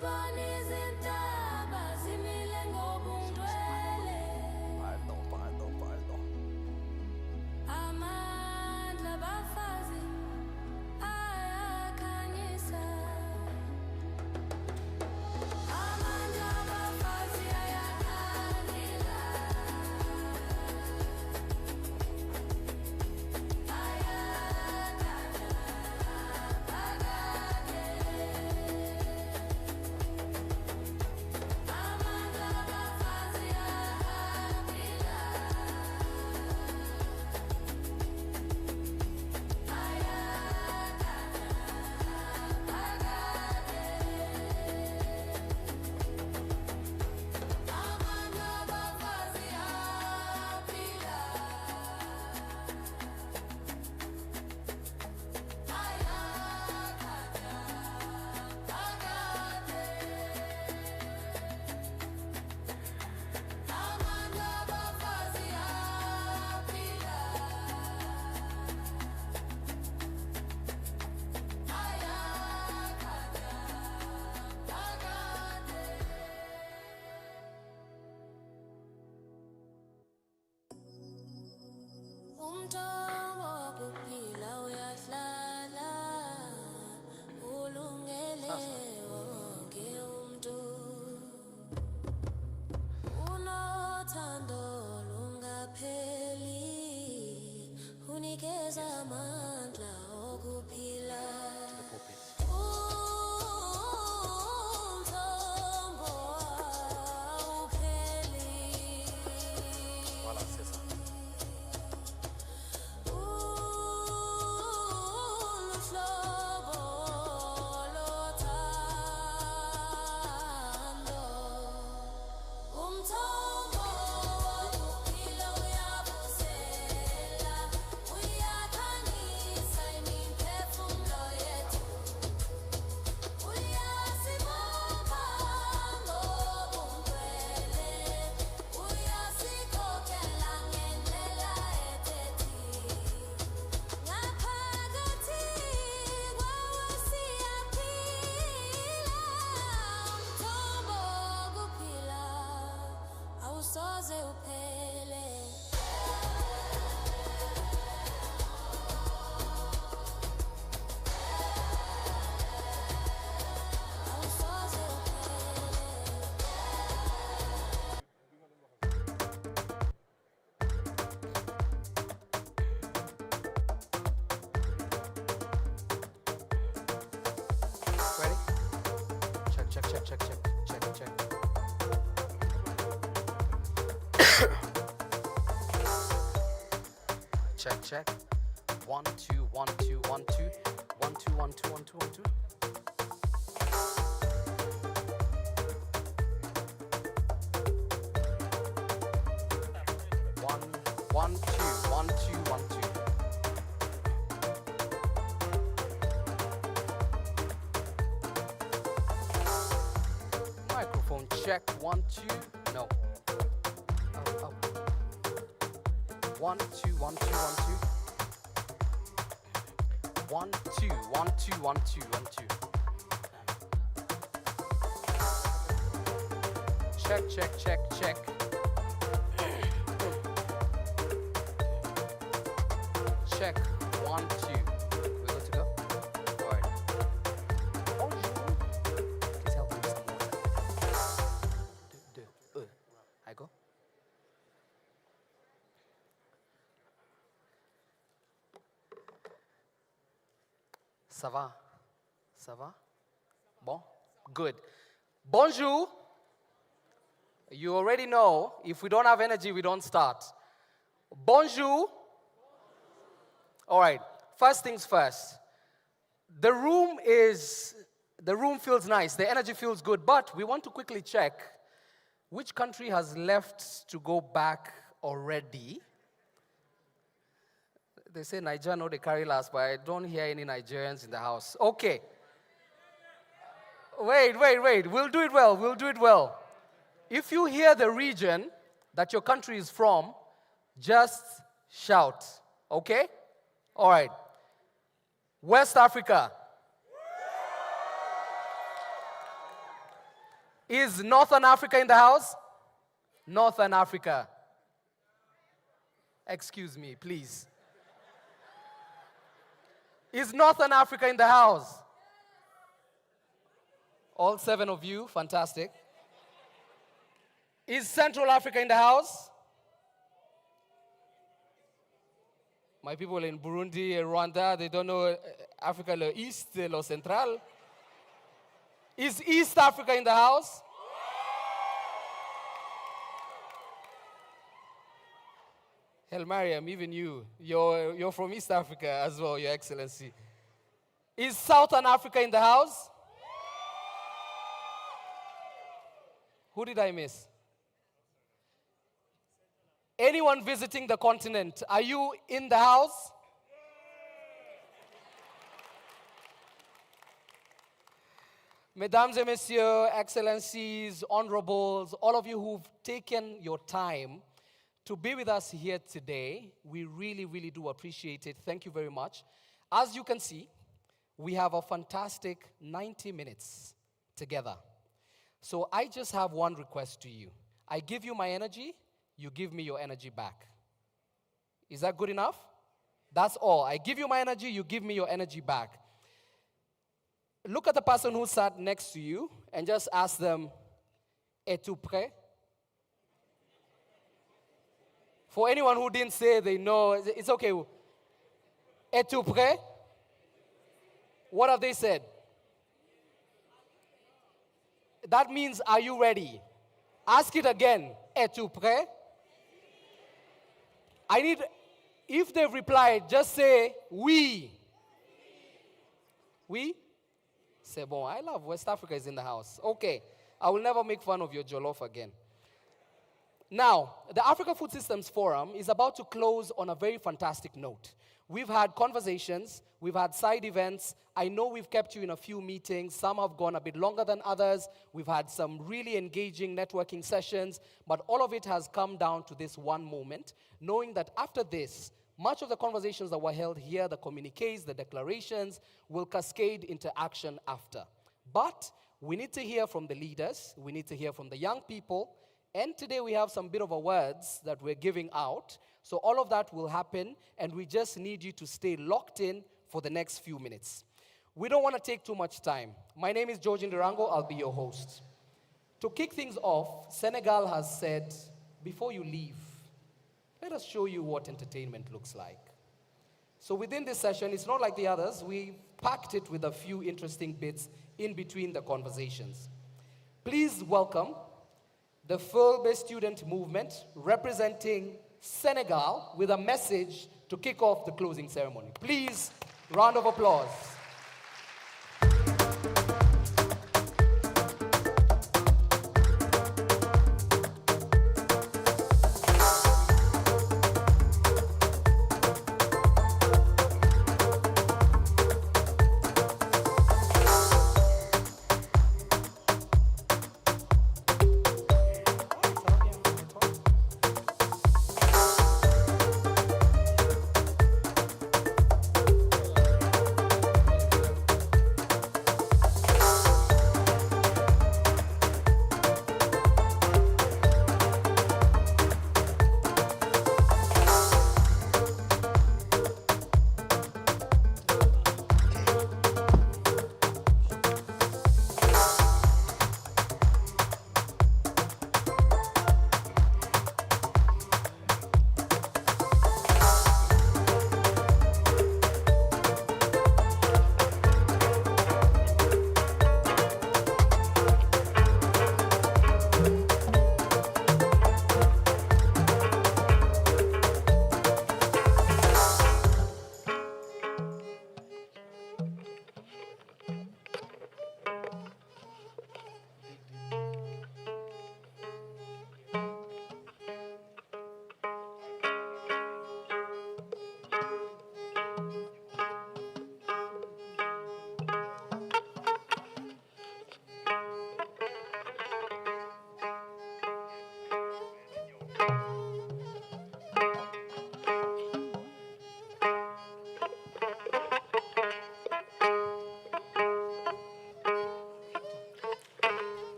Pardon. Ready? Check. Check. 1 2 1 2 1 2 1 2 1 2 1 2 1 2. One, two, 1 2 1 2. Microphone check 1 2. No. Oh. 1 2 1 2 1 2. 1 2 1 2 1 2 1 2. Check. Check 1 2. We're good to go? Alright. Bonjour. Please help me with some water. I go. Ça va? Bon? Good. Bonjour. You already know, if we don't have energy, we don't start. Bonjour. All right, first things first. The room feels nice, the energy feels good, but we want to quickly check which country has left to go back already. They say Nigeria know they carry last, but I don't hear any Nigerians in the house. Okay. Wait. We'll do it well. If you hear the region that your country is from, just shout. Okay? All right. West Africa. Is Northern Africa in the house? Northern Africa. Excuse me, please. Is Northern Africa in the house? All 7 of you, fantastic. Is Central Africa in the house? My people in Burundi, Rwanda, they don't know Africa, lo East, lo Central. Is East Africa in the house? Hell, Mariam, even you're from East Africa as well, Your Excellency. Is Southern Africa in the house? Who did I miss? Anyone visiting the continent, are you in the house? Mesdames et messieurs, excellencies, honorables, all of you who've taken your time to be with us here today, we really, really do appreciate it. Thank you very much. As you can see, we have a fantastic 90 minutes together. So I just have one request to you. I give you my energy, you give me your energy back. Is that good enough? That's all. I give you my energy, you give me your energy back. Look at the person who sat next to you and just ask them, es-tu prêt? For anyone who didn't say they know, it's okay. Es-tu prêt? What have they said? That means, are you ready? Ask it again. Es-tu prêt? I need, if they've replied, just say, oui. Oui? C'est bon. I love West Africa is in the house. Okay. I will never make fun of your jollof again. Now, the Africa Food Systems Forum is about to close on a very fantastic note. We've had conversations, we've had side events. I know we've kept you in a few meetings. Some have gone a bit longer than others. We've had some really engaging networking sessions, but all of it has come down to this one moment, knowing that after this, much of the conversations that were held here, the communiques, the declarations, will cascade into action after. But we need to hear from the leaders, we need to hear from the young people, and today we have some bit of words that we're giving out. So all of that will happen, and we just need you to stay locked in for the next few minutes. We don't want to take too much time. My name is George Ndirango, I'll be your host. To kick things off, Senegal has said, before you leave, let us show you what entertainment looks like. So within this session, it's not like the others. We packed it with a few interesting bits in between the conversations. Please welcome the Fulbe student movement representing Senegal with a message to kick off the closing ceremony. Please, round of applause.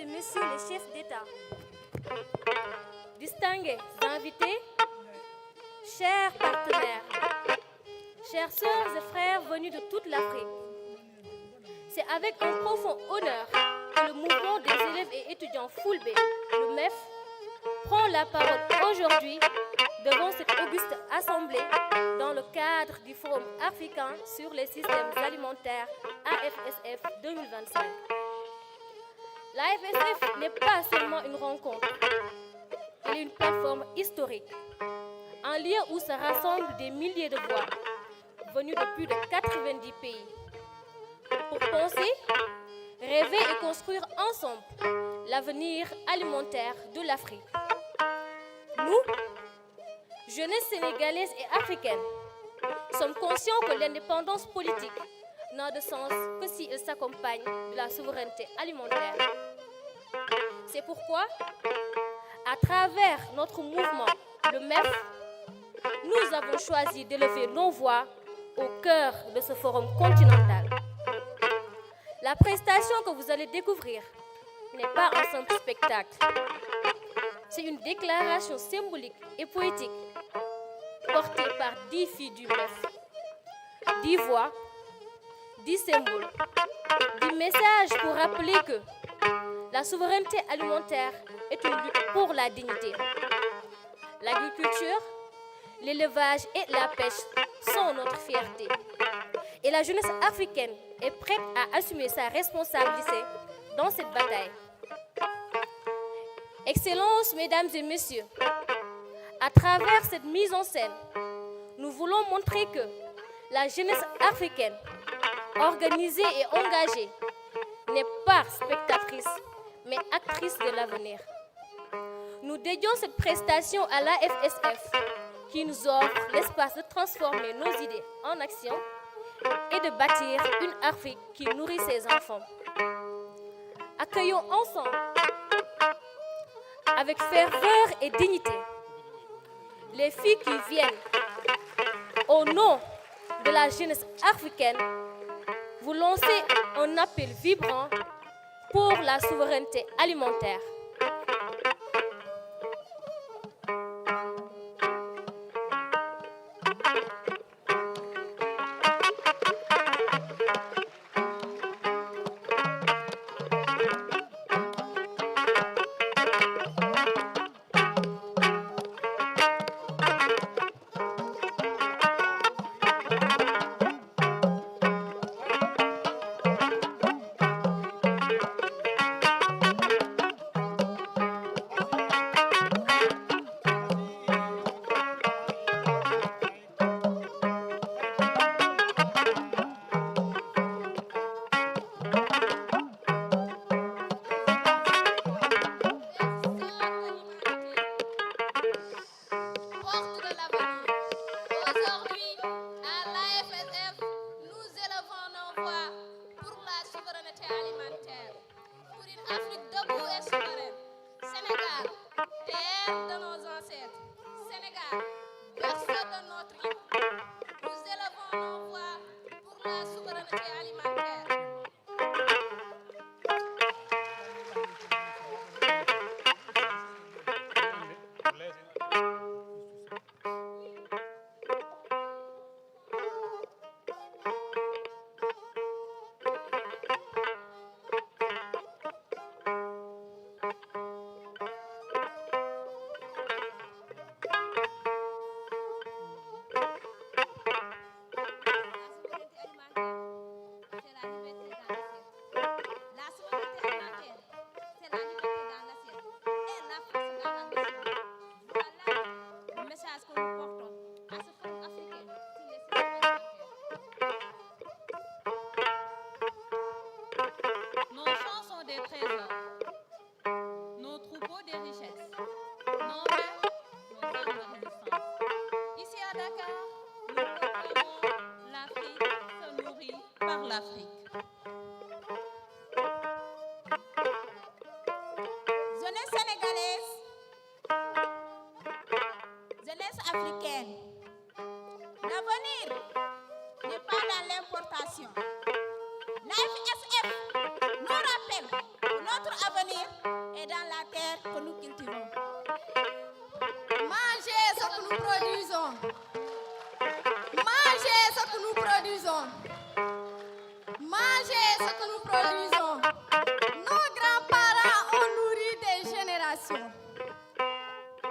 et messieurs les chefs d'État, distingués invités, chers partenaires, chères sœurs et frères venus de toute l'Afrique, c'est avec un profond honneur que le mouvement des élèves et étudiants Fulbe, le MEF, prend la parole aujourd'hui devant cette auguste assemblée dans le cadre du Forum africain sur les systèmes alimentaires AFSF 2025. L'AFSF n'est pas seulement une rencontre, elle est une plateforme historique, un lieu où se rassemblent des milliers de voix venues de plus de 90 pays pour penser, rêver et construire ensemble l'avenir alimentaire de l'Afrique. Nous, jeunesse sénégalaise et africaine, sommes conscients que l'indépendance politique n'a de sens que si elle s'accompagne de la souveraineté alimentaire. C'est pourquoi, à travers notre mouvement, le MEF, nous avons choisi d'élever nos voix au cœur de ce forum continental. La prestation que vous allez découvrir n'est pas un simple spectacle. C'est une déclaration symbolique et poétique portée par 10 filles du MEF. 10 voix, 10 symboles, 10 messages pour rappeler que la souveraineté alimentaire est une lutte pour la dignité. L'agriculture, l'élevage et la pêche sont notre fierté. Et la jeunesse africaine est prête à assumer sa responsabilité dans cette bataille. Excellences, mesdames et messieurs, à travers cette mise en scène, nous voulons montrer que la jeunesse africaine, organisée et engagée, n'est pas spectatrice, mais actrice de l'avenir. Nous dédions cette prestation à l'AFSF qui nous offre l'espace de transformer nos idées en action et de bâtir une Afrique qui nourrit ses enfants. Accueillons ensemble, avec ferveur et dignité, les filles qui viennent, au nom de la jeunesse africaine, vous lancer un appel vibrant pour la souveraineté alimentaire. l'Afrique. Jeunesse sénégalaise, jeunesse africaine, l'avenir n'est pas dans l'importation. L'AFSF nous rappelle que notre avenir ce que nous produisons. Nos grands-parents ont nourri des générations.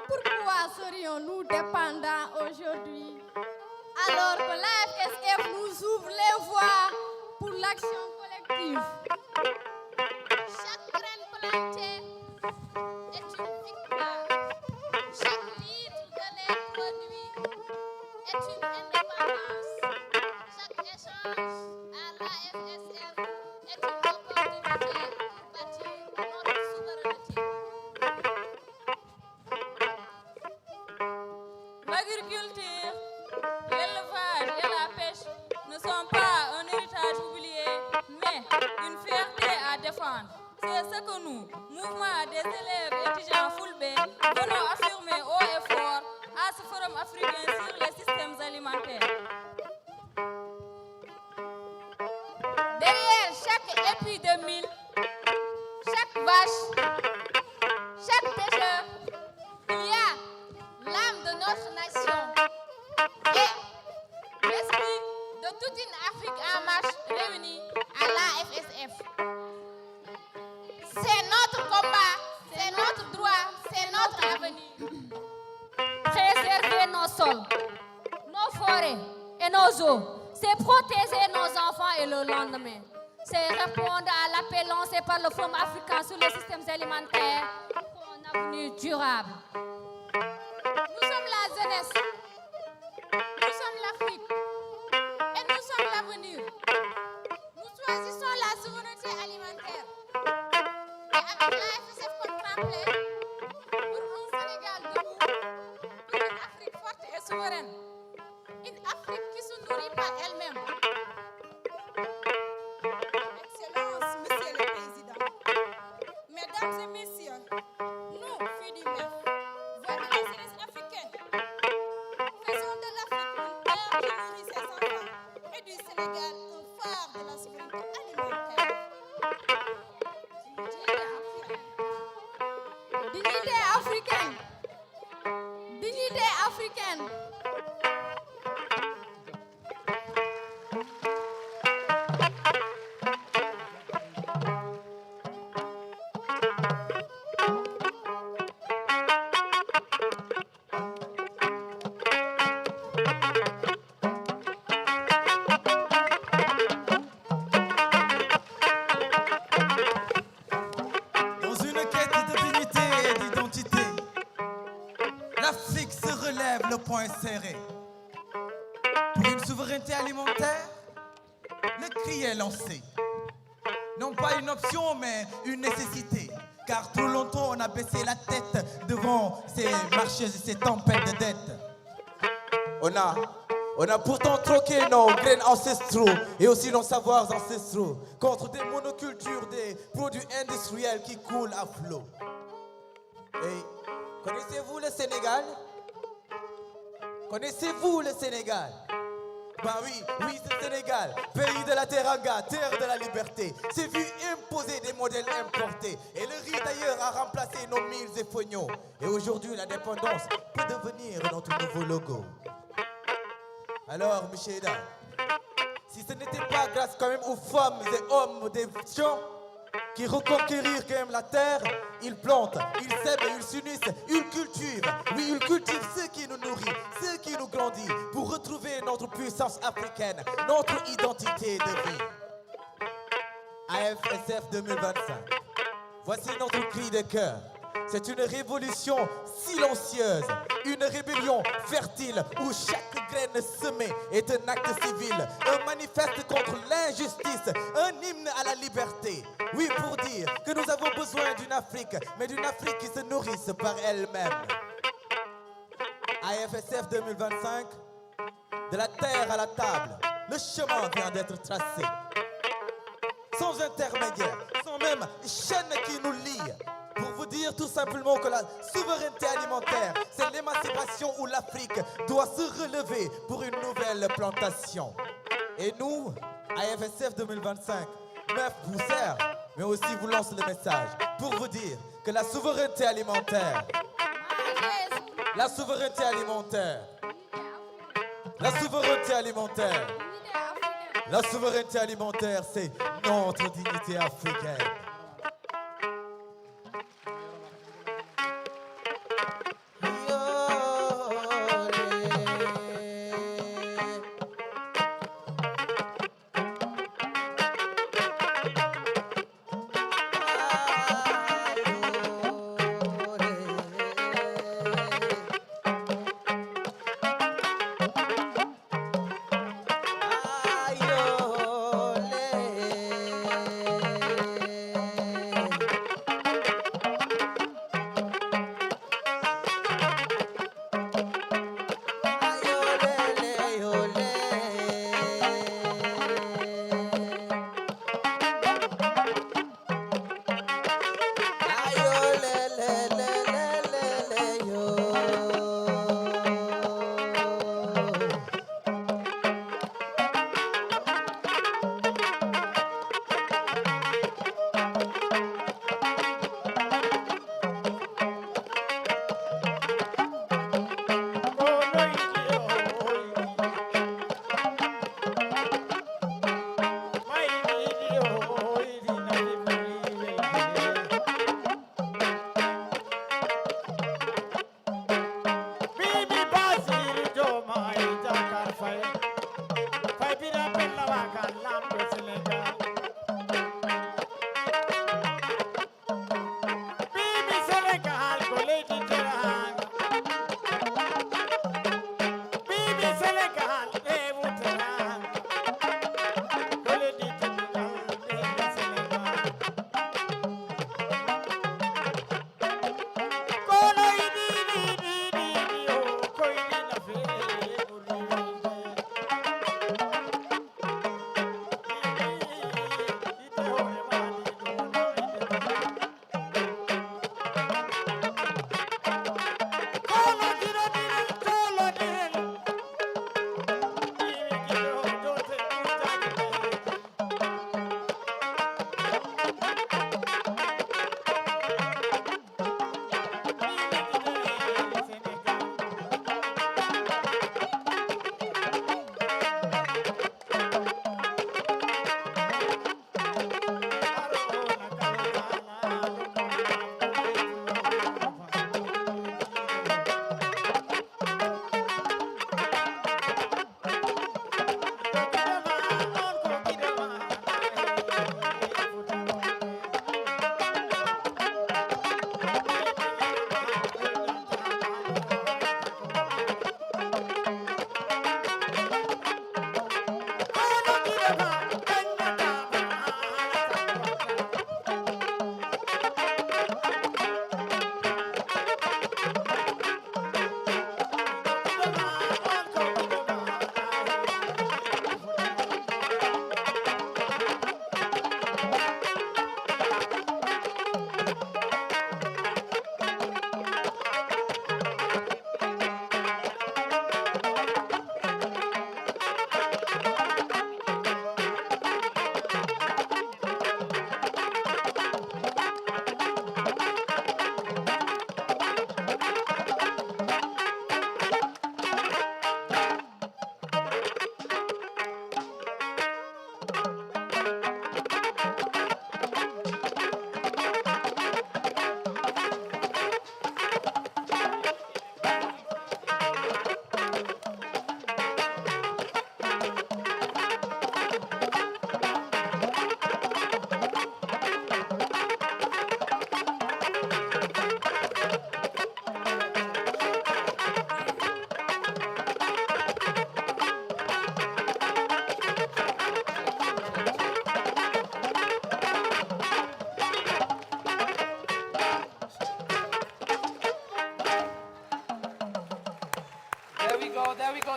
Pourquoi serions-nous dépendants aujourd'hui alors que l'AFSF nous ouvre les voies pour l'action collective? Chaque graine plantée est une victoire. Chaque litre de lait produit est une indépendance. Chaque échange à l'AFSF est une opportunité pour bâtir notre souveraineté. L'agriculture, l'élevage et la pêche ne sont pas un héritage oublié, mais une fierté à défendre. C'est ce que nous, mouvement des élèves étudiants Fulbe, venons affirmer haut et fort à ce forum africain sur les systèmes alimentaires. Derrière chaque épi de mil, chaque vache, chaque pêcheur, il y a l'âme de notre nation et l'esprit de toute une Afrique en marche réunie à l'AFSF. C'est notre combat, c'est notre droit, c'est notre avenir. Préserver nos sols, nos forêts et nos eaux, c'est protéger nos enfants et le lendemain. C'est répondre à l'appel lancé par le Forum africain sur les systèmes alimentaires pour un avenir durable. Nous sommes la jeunesse, nous sommes l'Afrique et nous sommes l'avenir. Nous choisissons la souveraineté alimentaire. Et avec l'AFSF comme tremplin, pour un Sénégal debout, pour une Afrique forte et souveraine, une Afrique qui se nourrit par elle-même. Excellence, Monsieur le Président, Mesdames et Messieurs, nous, filles du MEF, voix de la jeunesse africaine, faisons de l'Afrique une terre qui nourrit ses enfants et du Sénégal un phare de la souveraineté alimentaire. Dignité africaine. Dignité africaine. Dans une quête de dignité et d'identité, l'Afrique se relève le poing serré. Pour une souveraineté alimentaire, le cri est lancé. Non pas une option, mais une nécessité. Car trop longtemps, on a baissé la tête devant ces marchés et ces tempêtes de dette. On a pourtant troqué nos graines ancestraux et aussi nos savoirs ancestraux contre des monocultures, des produits industriels qui coulent à flot. Et connaissez-vous le Sénégal? Connaissez-vous le Sénégal? Ben oui, c'est le Sénégal, pays de la teranga, terre de la liberté. C'est vu imposer des modèles importés. Et le riz d'ailleurs a remplacé nos milles et foignons. Et aujourd'hui, la dépendance peut devenir notre nouveau logo. Alors, Michel, si ce n'était pas grâce quand même aux femmes et hommes des champs qui reconquérirent quand même la terre, ils plantent, ils sèment, ils s'unissent, ils cultivent. Oui, ils cultivent ce qui nous nourrit, ce qui nous grandit, pour retrouver notre puissance africaine, notre identité de vie. AFSF 2025. Voici notre cri de cœur. C'est une révolution silencieuse, une rébellion fertile où chaque graine semée est un acte civil, un manifeste contre l'injustice, un hymne à la liberté. Oui, pour dire que nous avons besoin d'une Afrique, mais d'une Afrique qui se nourrisse par elle-même. AFSF 2025, de la terre à la table, le chemin vient d'être tracé. Sans intermédiaire, sans même chaîne qui nous lie. Pour vous dire tout simplement que la souveraineté alimentaire, c'est l'émancipation où l'Afrique doit se relever pour une nouvelle plantation. Et nous, AFSF 2025, MEF vous sert, mais aussi vous lance le message pour vous dire que la souveraineté alimentaire, la souveraineté alimentaire, la souveraineté alimentaire, la souveraineté alimentaire, c'est notre dignité africaine.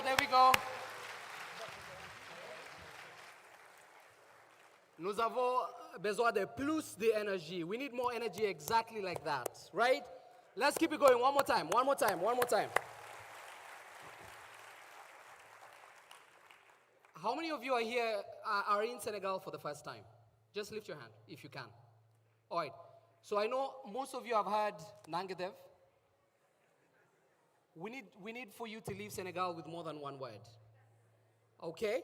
There we go. Nous avons besoin de plus d'énergie. We need more energy exactly like that, right? Let's keep it going one more time. How many of you are here, are in Senegal for the first time? Just lift your hand if you can. All right. So I know most of you have heard Nangadev. We need for you to leave Senegal with more than one word. Okay?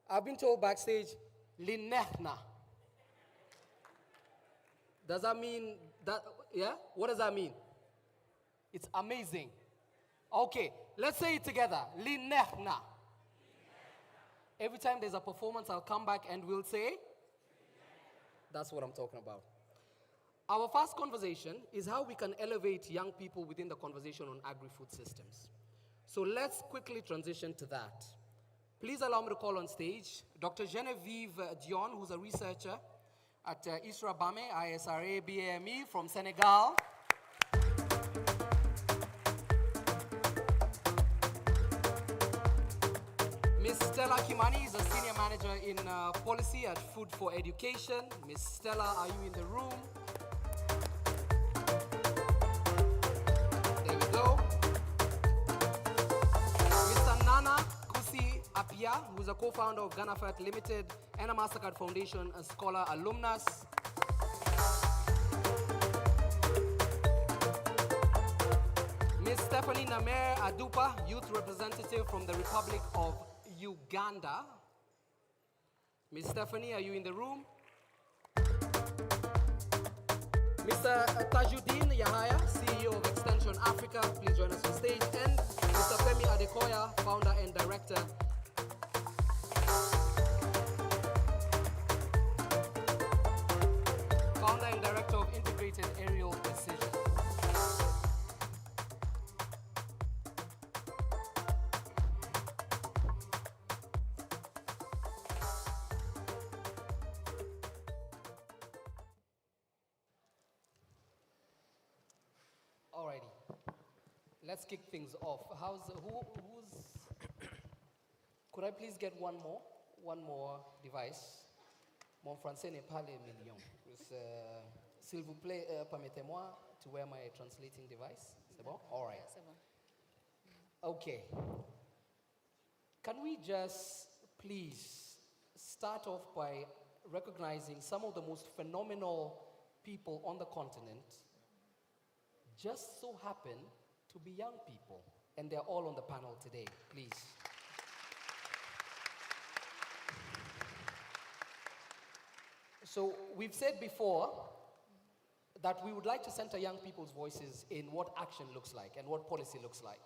I've been told backstage, Linehna. Does that mean that, yeah? What does that mean? It's amazing. Okay, let's say it together. Linerna. Every time there's a performance, I'll come back and we'll say, that's what I'm talking about. Our first conversation is how we can elevate young people within the conversation on agri-food systems. So let's quickly transition to that. Please allow me to call on stage Dr. Genevieve Dion, who's a researcher at ISRA BAME, ISRA BAME from Senegal. Ms. Stella Kimani is a senior manager in policy at Food for Education. Ms. Stella, are you in the room? There we go. Mr. Nana Kusi Apia, who's a co-founder of Ghana Fat Limited and a MasterCard Foundation, a scholar alumnus. Ms. Stephanie Namer Adupa, youth representative from the Republic of Uganda. Ms. Stephanie, are you in the room? Mr. Tajuddin Yahaya, CEO of Extension Africa, please join us on stage. And Mr. Femi Adekoya, founder and director. Founder and director of Integrated Aerial Precision. Alrighty, let's kick things off. Who's? Could I please get one more device? Mon français n'est pas les millions. S'il vous plaît, permettez-moi to wear my translating device. C'est bon? All right. C'est bon. Okay. Can we just please start off by recognizing some of the most phenomenal people on the continent just so happen to be young people, and they're all on the panel today, please. So we've said before that we would like to center young people's voices in what action looks like and what policy looks like.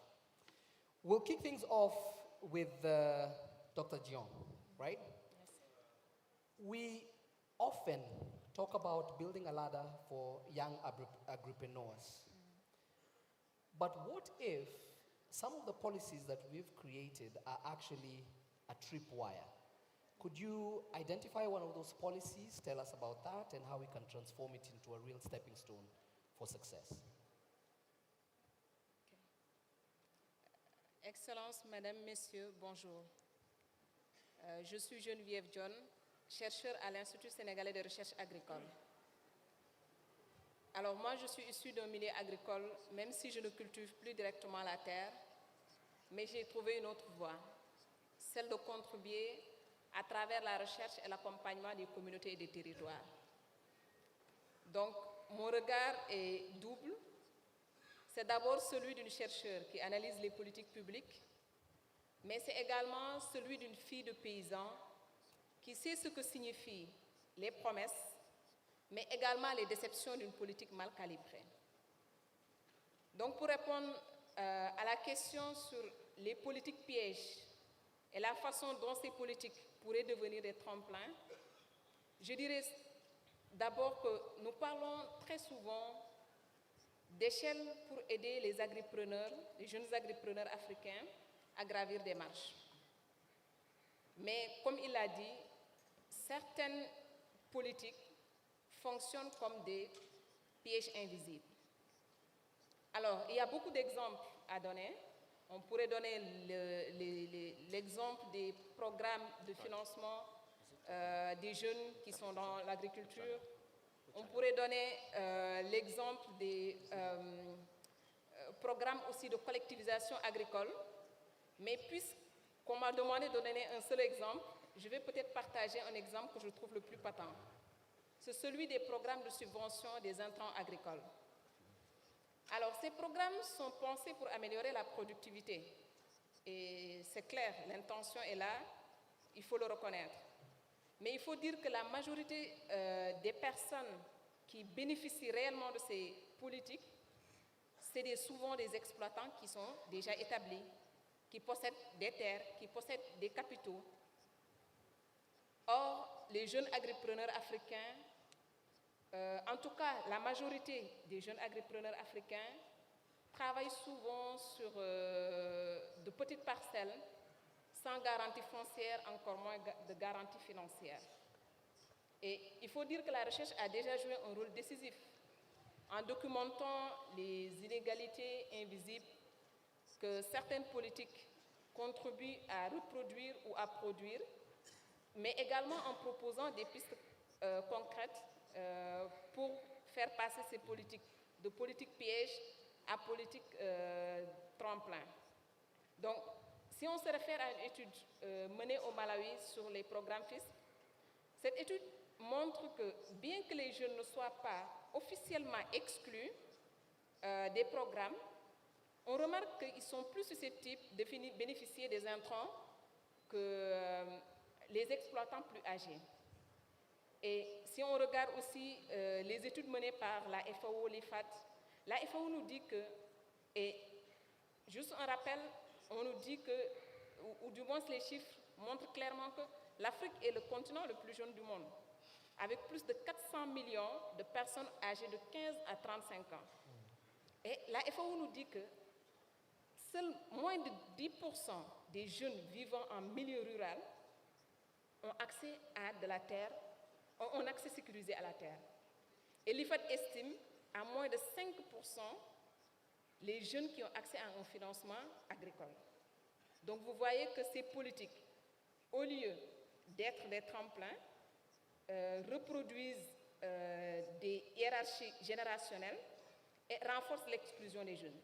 We'll kick things off with Dr. Dion, right? Yes. We often talk about building a ladder for young agripreneurs. But what if some of the policies that we've created are actually a tripwire? Could you identify one of those policies, tell us about that, and how we can transform it into a real stepping stone for success? Okay. Excellences, Mesdames, Messieurs, bonjour. Je suis Geneviève John, chercheur à l'Institut sénégalais de recherche agricole. Alors moi, je suis issue d'un milieu agricole, même si je ne cultive plus directement la terre, mais j'ai trouvé une autre voie, celle de contribuer à travers la recherche et l'accompagnement des communautés et des territoires. Donc, mon regard est double. C'est d'abord celui d'une chercheure qui analyse les politiques publiques, mais c'est également celui d'une fille de paysan qui sait ce que signifient les promesses, mais également les déceptions d'une politique mal calibrée. Donc, pour répondre à la question sur les politiques pièges et la façon dont ces politiques pourraient devenir des tremplins, je dirais d'abord que nous parlons très souvent d'échelle pour aider les agripreneurs, les jeunes agripreneurs africains à gravir des marches. Mais comme il l'a dit, certaines politiques fonctionnent comme des pièges invisibles. Alors, il y a beaucoup d'exemples à donner. On pourrait donner l'exemple des programmes de financement des jeunes qui sont dans l'agriculture. On pourrait donner l'exemple des programmes aussi de collectivisation agricole. Mais puisqu'on m'a demandé de donner un seul exemple, je vais peut-être partager un exemple que je trouve le plus patent. C'est celui des programmes de subvention des intrants agricoles. Alors, ces programmes sont pensés pour améliorer la productivité. Et c'est clair, l'intention est là, il faut le reconnaître. Mais il faut dire que la majorité des personnes qui bénéficient réellement de ces politiques, c'est souvent des exploitants qui sont déjà établis, qui possèdent des terres, qui possèdent des capitaux. Or, les jeunes agripreneurs africains, en tout cas la majorité des jeunes agripreneurs africains, travaillent souvent sur de petites parcelles, sans garantie foncière, encore moins de garantie financière. Et il faut dire que la recherche a déjà joué un rôle décisif en documentant les inégalités invisibles que certaines politiques contribuent à reproduire ou à produire, mais également en proposant des pistes concrètes pour faire passer ces politiques, de politiques pièges à politiques tremplin. Donc, si on se réfère à une étude menée au Malawi sur les programmes FIS, cette étude montre que bien que les jeunes ne soient pas officiellement exclus des programmes, on remarque qu'ils sont plus susceptibles de bénéficier des intrants que les exploitants plus âgés. Et si on regarde aussi les études menées par la FAO, l'IFAD, la FAO nous dit que, et juste un rappel, on nous dit que, ou du moins les chiffres montrent clairement que l'Afrique est le continent le plus jeune du monde, avec plus de 400 millions de personnes âgées de 15 à 35 ans. Et la FAO nous dit que seuls moins de 10% des jeunes vivant en milieu rural ont accès à de la terre, ont un accès sécurisé à la terre. Et l'IFAD estime à moins de 5% les jeunes qui ont accès à un financement agricole. Donc vous voyez que ces politiques, au lieu d'être des tremplins, reproduisent des hiérarchies générationnelles et renforcent l'exclusion des jeunes.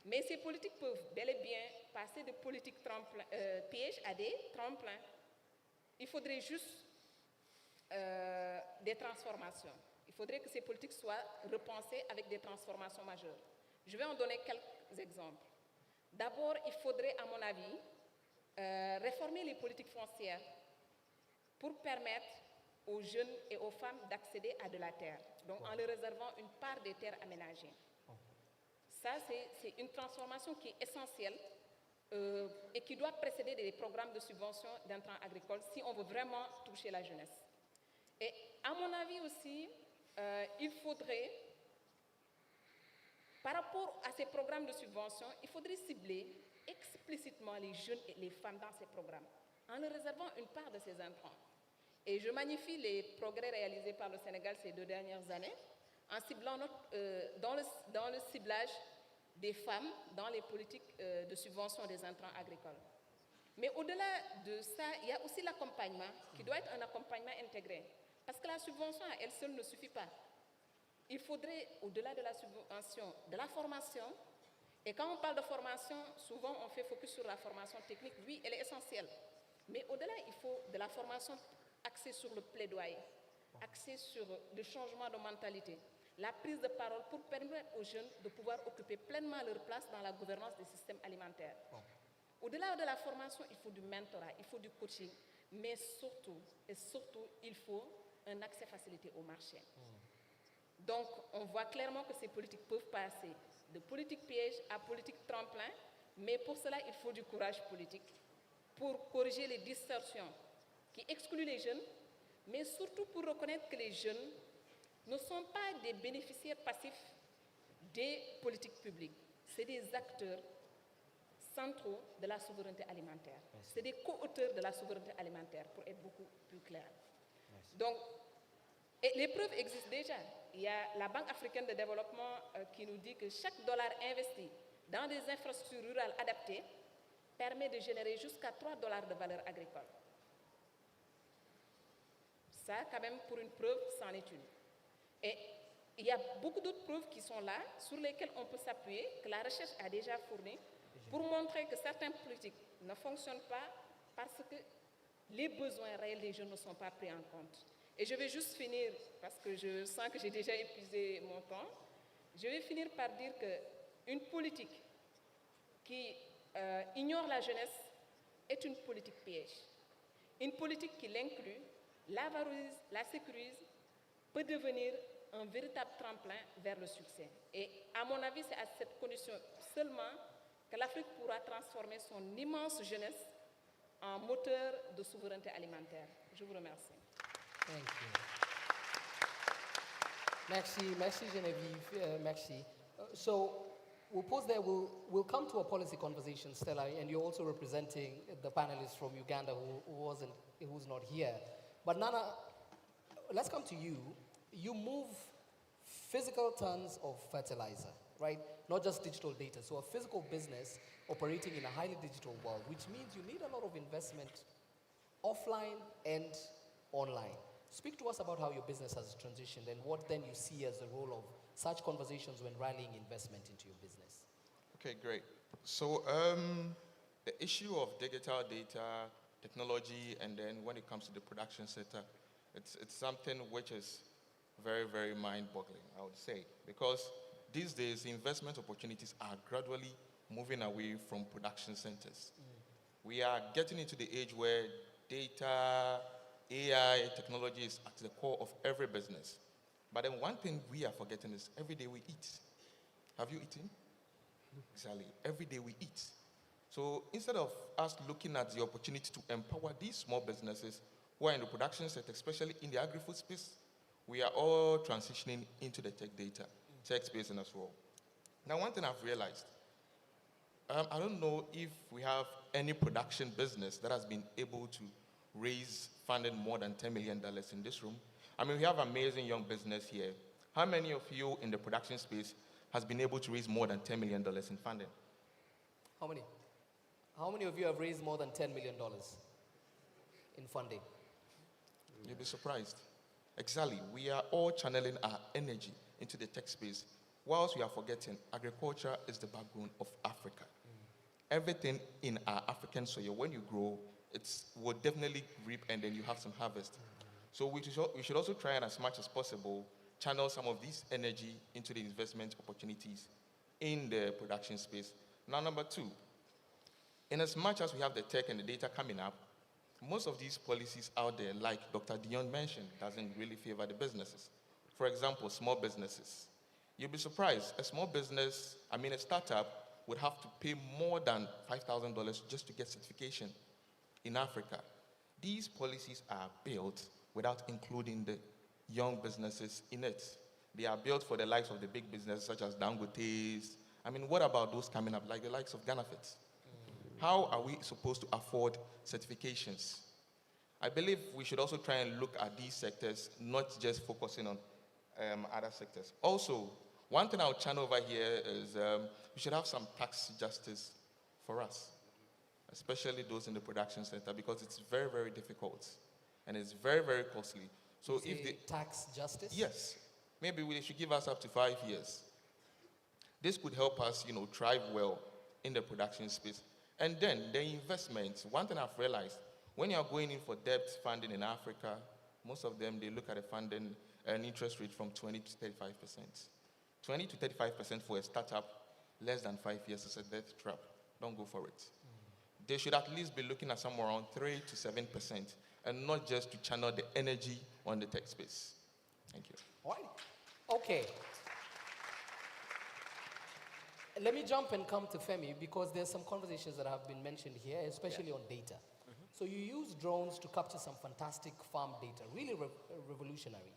Mais ces politiques peuvent bel et bien passer de politiques pièges à des tremplins. Il faudrait juste des transformations. Il faudrait que ces politiques soient repensées avec des transformations majeures. Je vais en donner quelques exemples. D'abord, il faudrait, à mon avis, réformer les politiques foncières pour permettre aux jeunes et aux femmes d'accéder à de la terre, donc en leur réservant une part des terres aménagées. Ça, c'est une transformation qui est essentielle et qui doit précéder des programmes de subvention d'intrants agricoles si on veut vraiment toucher la jeunesse. Et à mon avis aussi, il faudrait, par rapport à ces programmes de subvention, il faudrait cibler explicitement les jeunes et les femmes dans ces programmes, en leur réservant une part de ces intrants. Et je magnifie les progrès réalisés par le Sénégal ces 2 dernières années, en ciblant dans le ciblage des femmes dans les politiques de subvention des intrants agricoles. Mais au-delà de ça, il y a aussi l'accompagnement, qui doit être un accompagnement intégré. Parce que la subvention à elle seule ne suffit pas. Il faudrait, au-delà de la subvention, de la formation. Et quand on parle de formation, souvent on fait focus sur la formation technique. Oui, elle est essentielle. Mais au-delà, il faut de la formation axée sur le plaidoyer, axée sur le changement de mentalité, la prise de parole pour permettre aux jeunes de pouvoir occuper pleinement leur place dans la gouvernance des systèmes alimentaires. Au-delà de la formation, il faut du mentorat, il faut du coaching, mais surtout, il faut un accès facilité au marché. Donc, on voit clairement que ces politiques peuvent passer de politiques pièges à politiques tremplin, mais pour cela, il faut du courage politique pour corriger les distorsions qui excluent les jeunes, mais surtout pour reconnaître que les jeunes ne sont pas des bénéficiaires passifs des politiques publiques. C'est des acteurs centraux de la souveraineté alimentaire. C'est des co-auteurs de la souveraineté alimentaire, pour être beaucoup plus clair. Donc, et les preuves existent déjà. Il y a la Banque africaine de développement qui nous dit que chaque dollar investi dans des infrastructures rurales adaptées permet de générer jusqu'à 3 dollars de valeur agricole. Ça, quand même, pour une preuve, c'en est une. Et il y a beaucoup d'autres preuves qui sont là, sur lesquelles on peut s'appuyer, que la recherche a déjà fourni, pour montrer que certaines politiques ne fonctionnent pas parce que les besoins réels des jeunes ne sont pas pris en compte. Et je vais juste finir, parce que je sens que j'ai déjà épuisé mon temps, je vais finir par dire qu'une politique qui ignore la jeunesse est une politique piège. Une politique qui l'inclut, la valorise, la sécurise, peut devenir un véritable tremplin vers le succès. Et à mon avis, c'est à cette condition seulement que l'Afrique pourra transformer son immense jeunesse en moteur de souveraineté alimentaire. Je vous remercie. Thank you. Merci Genevieve, merci. So we'll pause there. We'll come to a policy conversation, Stella, and you're also representing the panelists from Uganda who's not here. But Nana, let's come to you. You move physical tons of fertilizer, right? Not just digital data. So a physical business operating in a highly digital world, which means you need a lot of investment offline and online. Speak to us about how your business has transitioned and what then you see as the role of such conversations when rallying investment into your business. Okay, great. So the issue of digital data, technology, and then when it comes to the production sector, it's something which is very, very mind-boggling, I would say, because these days investment opportunities are gradually moving away from production centers. We are getting into the age where data, AI, technology is at the core of every business. But then one thing we are forgetting is every day we eat. Have you eaten? Exactly. Every day we eat. So instead of us looking at the opportunity to empower these small businesses who are in the production sector, especially in the agri-food space, we are all transitioning into the tech space as well. Now, one thing I've realized, I don't know if we have any production business that has been able to raise funding more than $10 million in this room. I mean, we have amazing young business here. How many of you in the production space has been able to raise more than $10 million in funding? How many? How many of you have raised more than $10 million in funding? You'll be surprised. Exactly. We are all channeling our energy into the tech space, whilst we are forgetting agriculture is the backbone of Africa. Everything in our African soil, when you grow, it will definitely reap and then you have some harvest. So we should also try and as much as possible channel some of this energy into the investment opportunities in the production space. Now, number two, in as much as we have the tech and the data coming up, most of these policies out there, like Dr. Dion mentioned, doesn't really favor the businesses. For example, small businesses. You'll be surprised, a startup would have to pay more than $5,000 just to get certification in Africa. These policies are built without including the young businesses in it. They are built for the likes of the big businesses such as Dangote's. I mean, what about those coming up, like the likes of Ganafits? How are we supposed to afford certifications? I believe we should also try and look at these sectors, not just focusing on other sectors. Also, one thing I'll channel over here is we should have some tax justice for us, especially those in the production sector, because it's very, very difficult and it's very, very costly. So if the tax justice? Yes, maybe they should give us up to 5 years. This could help us, thrive well in the production space. And then the investments. One thing I've realized, when you're going in for debt funding in Africa, most of them, they look at a funding an interest rate from 20 to 35%. 20 to 35% for a startup, less than 5 years is a death trap. Don't go for it. They should at least be looking at somewhere around 3 to 7%, and not just to channel the energy on the tech space. Thank you. All right. Okay. Let me jump and come to Femi, because there's some conversations that have been mentioned here, especially on data. So you use drones to capture some fantastic farm data, really revolutionary.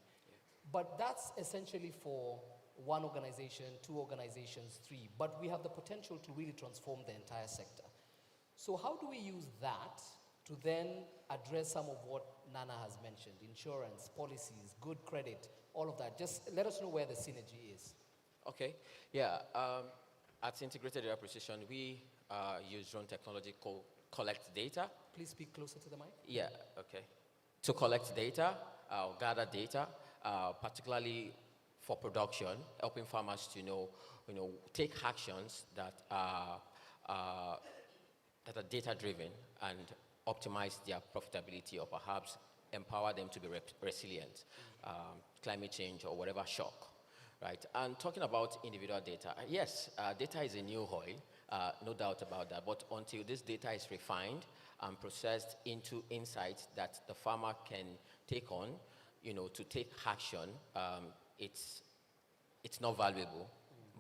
But that's essentially for one organization, 2 organizations, 3. But we have the potential to really transform the entire sector. So how do we use that to then address some of what Nana has mentioned, insurance, policies, good credit, all of that? Just let us know where the synergy is. Okay, yeah. At Integrated Data Precision, we use drone technology to collect data. Please speak closer to the mic. Yeah, okay. To collect data, gather data, particularly for production, helping farmers to take actions that are data-driven and optimize their profitability, or perhaps empower them to be resilient, climate change or whatever shock. Right, and talking about individual data, yes, data is a new oil, no doubt about that, but until this data is refined and processed into insights that the farmer can take on, to take action, it's not valuable,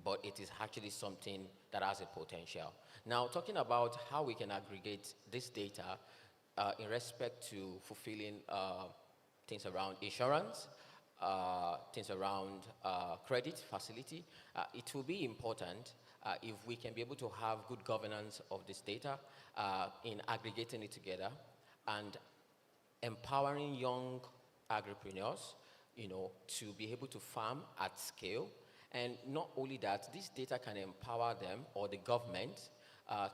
but it is actually something that has a potential. Now, talking about how we can aggregate this data in respect to fulfilling things around insurance, things around credit facility, it will be important if we can be able to have good governance of this data in aggregating it together and empowering young agripreneurs, to be able to farm at scale. And not only that, this data can empower them or the government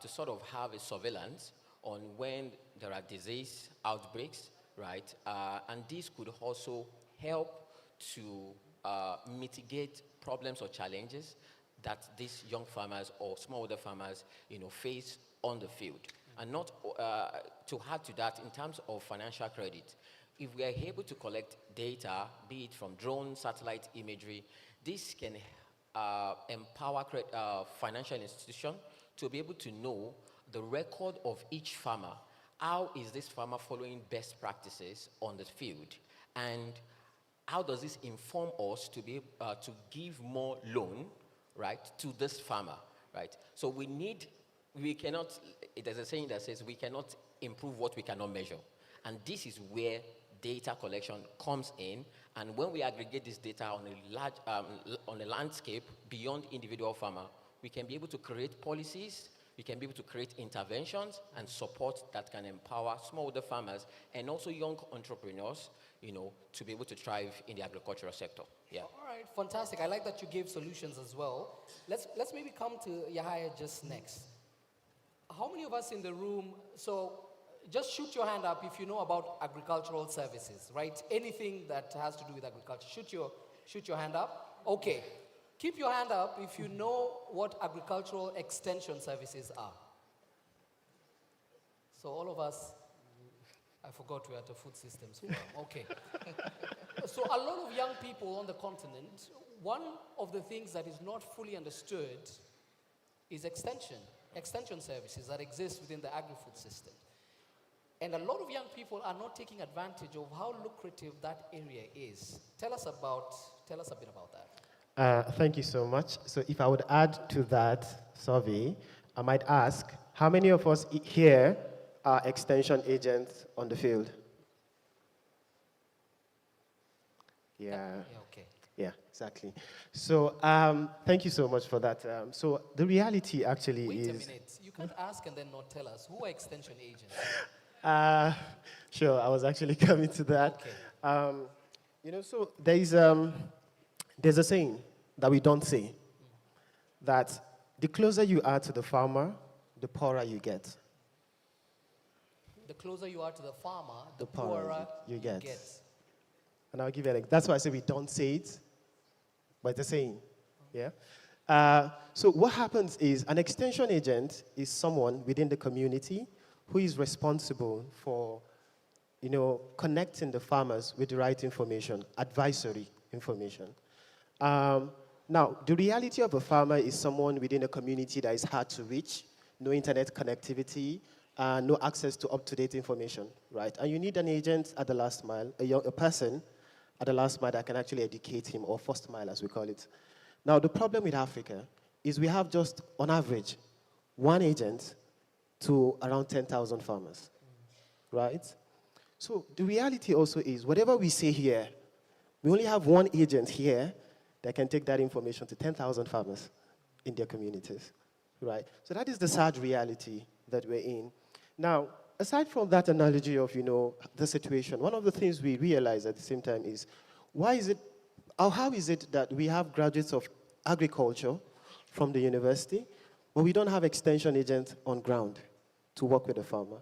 to sort of have a surveillance on when there are disease outbreaks, right? And this could also help to mitigate problems or challenges that these young farmers or smallholder farmers, face on the field. And not to add to that, in terms of financial credit, if we are able to collect data, be it from drone, satellite imagery, this can empower financial institutions to be able to know the record of each farmer. How is this farmer following best practices on the field? And how does this inform us to be to give more loan, right, to this farmer, right? So we cannot, there's a saying that says we cannot improve what we cannot measure. And this is where data collection comes in. And when we aggregate this data on a large, on a landscape beyond individual farmer, we can be able to create policies, we can be able to create interventions and support that can empower smallholder farmers and also young entrepreneurs, to be able to thrive in the agricultural sector. Yeah. All right, fantastic. I like that you gave solutions as well. Let's maybe come to Yahaya just next. How many of us in the room, so just shoot your hand up if you know about agricultural services, right? Anything that has to do with agriculture. Shoot your hand up. Okay. Keep your hand up if you know what agricultural extension services are. So all of us, I forgot we are at a food systems forum. Okay. So a lot of young people on the continent, one of the things that is not fully understood is extension services that exist within the agri-food system. And a lot of young people are not taking advantage of how lucrative that area is. Tell us a bit about that. Thank you so much. So if I would add to that survey, I might ask, how many of us here are extension agents on the field? Yeah. Okay. Yeah, exactly. So thank you so much for that. So the reality actually Wait is... a minute. You can't ask and then not tell us. Who are extension agents? Sure, I was actually coming to that. Okay. So there's a saying that we don't say, that the closer you are to the farmer, the poorer you get. The closer you are to the farmer, the poorer poorer you you get. get. And I'll give you that's why I say we don't say it, but it's a saying. Yeah. So what happens is an extension agent is someone within the community who is responsible for, connecting the farmers with the right information, advisory information. Now, the reality of a farmer is someone within a community that is hard to reach, no internet connectivity, no access to up-to-date information, right? And you need an agent at the last mile, a person at the last mile that can actually educate him, or first mile as we call it. Now, the problem with Africa is we have just, on average, one agent to around 10,000 farmers, right? So the reality also is, whatever we say here, we only have one agent here that can take that information to 10,000 farmers in their communities, right? So that is the sad reality that we're in. Now, aside from that analogy of, the situation, one of the things we realize at the same time is, how is it that we have graduates of agriculture from the university, but we don't have extension agents on ground to work with the farmer?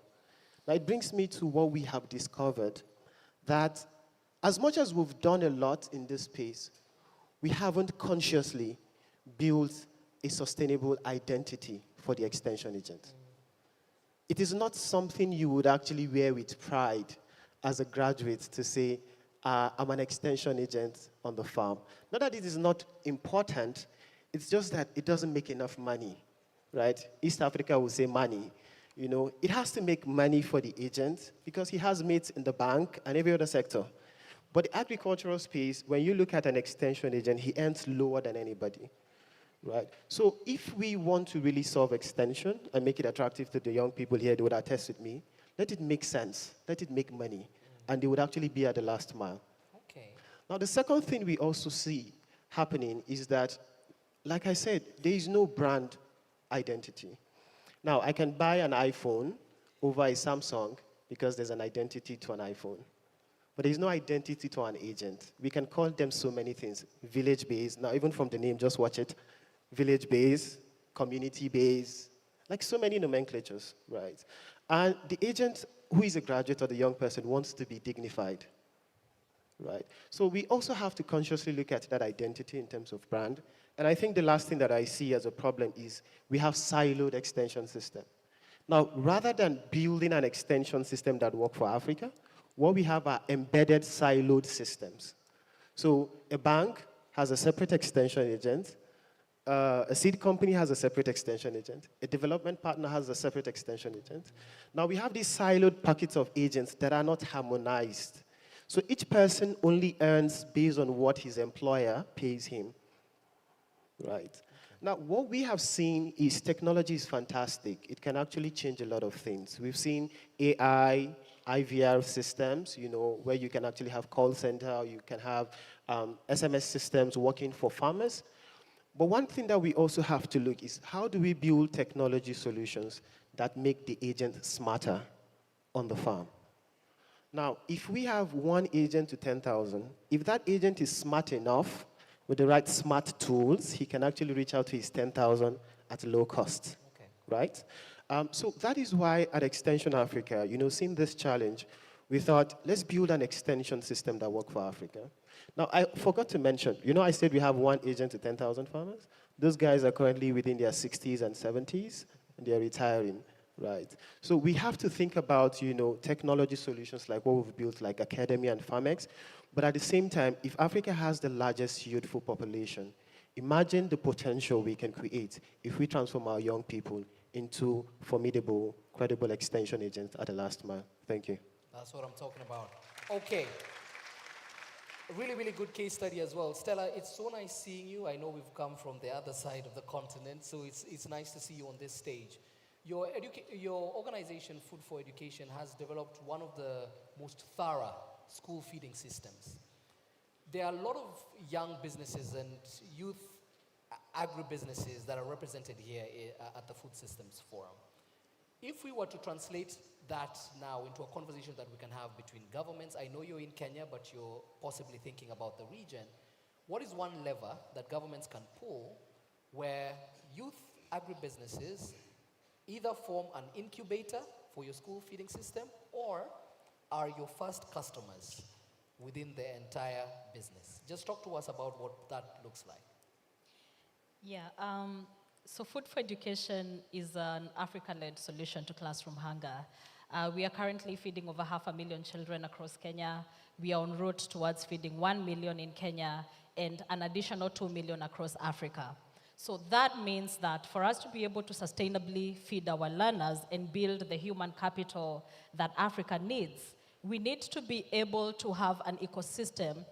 Now, it brings me to what we have discovered, that as much as we've done a lot in this space, we haven't consciously built a sustainable identity for the extension agent. It is not something you would actually wear with pride as a graduate to say, I'm an extension agent on the farm. Not that it is not important, it's just that it doesn't make enough money, right? East Africa will say money. It has to make money for the agent because he has mates in the bank and every other sector. But the agricultural space, when you look at an extension agent, he earns lower than anybody, right? So if we want to really solve extension and make it attractive to the young people here, they would attest with me, let it make sense, let it make money, and they would actually be at the last mile. Okay. Now, the second thing we also see happening is that, like I said, there is no brand identity. Now, I can buy an iPhone over a Samsung because there's an identity to an iPhone. But there's no identity to an agent. We can call them so many things. Village-based, now even from the name, just watch it. Village-based, community-based, like so many nomenclatures, right? And the agent who is a graduate or the young person wants to be dignified, right? So we also have to consciously look at that identity in terms of brand. And I think the last thing that I see as a problem is we have siloed extension system. Now, rather than building an extension system that works for Africa, what we have are embedded siloed systems. So a bank has a separate extension agent, a seed company has a separate extension agent, a development partner has a separate extension agent. Now we have these siloed pockets of agents that are not harmonized. So each person only earns based on what his employer pays him, right? Now, what we have seen is technology is fantastic. It can actually change a lot of things. We've seen AI, IVR systems, where you can actually have call center, you can have SMS systems working for farmers. But one thing that we also have to look is how do we build technology solutions that make the agent smarter on the farm? Now, if we have one agent to 10,000, if that agent is smart enough, with the right smart tools, he can actually reach out to his 10,000 at low cost, right? So that is why at Extension Africa, seeing this challenge, we thought, let's build an extension system that works for Africa. Now, I forgot to mention, I said we have one agent to 10,000 farmers. Those guys are currently within their 60s and 70s, and they're retiring, right? So we have to think about, technology solutions like what we've built, like Academy and Farmex. But at the same time, if Africa has the largest youthful population, imagine the potential we can create if we transform our young people into formidable, credible extension agents at the last mile. Thank you. That's what I'm talking about. Okay. A really, really good case study as well. Stella, it's so nice seeing you. I know we've come from the other side of the continent, so it's nice to see you on this stage. Your organization, Food for Education, has developed one of the most thorough school feeding systems. There are a lot of young businesses and youth agri-businesses that are represented here at the Food Systems Forum. If we were to translate that now into a conversation that we can have between governments, I know you're in Kenya, but you're possibly thinking about the region. What is one lever that governments can pull where youth agri-businesses either form an incubator for your school feeding system or are your first customers within the entire business? Just talk to us about what that looks like. Yeah, so Food for Education is an Africa-led solution to classroom hunger. We are currently feeding over 500,000 children across Kenya. We are en route towards feeding 1 million in Kenya and an additional 2 million across Africa. So that means that for us to be able to sustainably feed our learners and build the human capital that Africa needs, we need to be able to have an ecosystem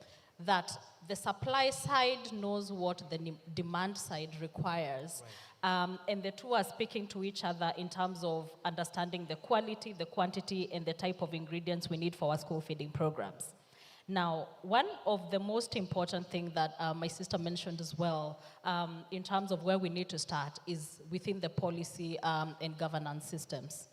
that the supply side knows what the demand side requires. Right. And the two are speaking to each other in terms of understanding the quality, the quantity, and the type of ingredients we need for our school feeding programs. Now, one of the most important things that my sister mentioned as well, in terms of where we need to start, is within the policy and governance systems.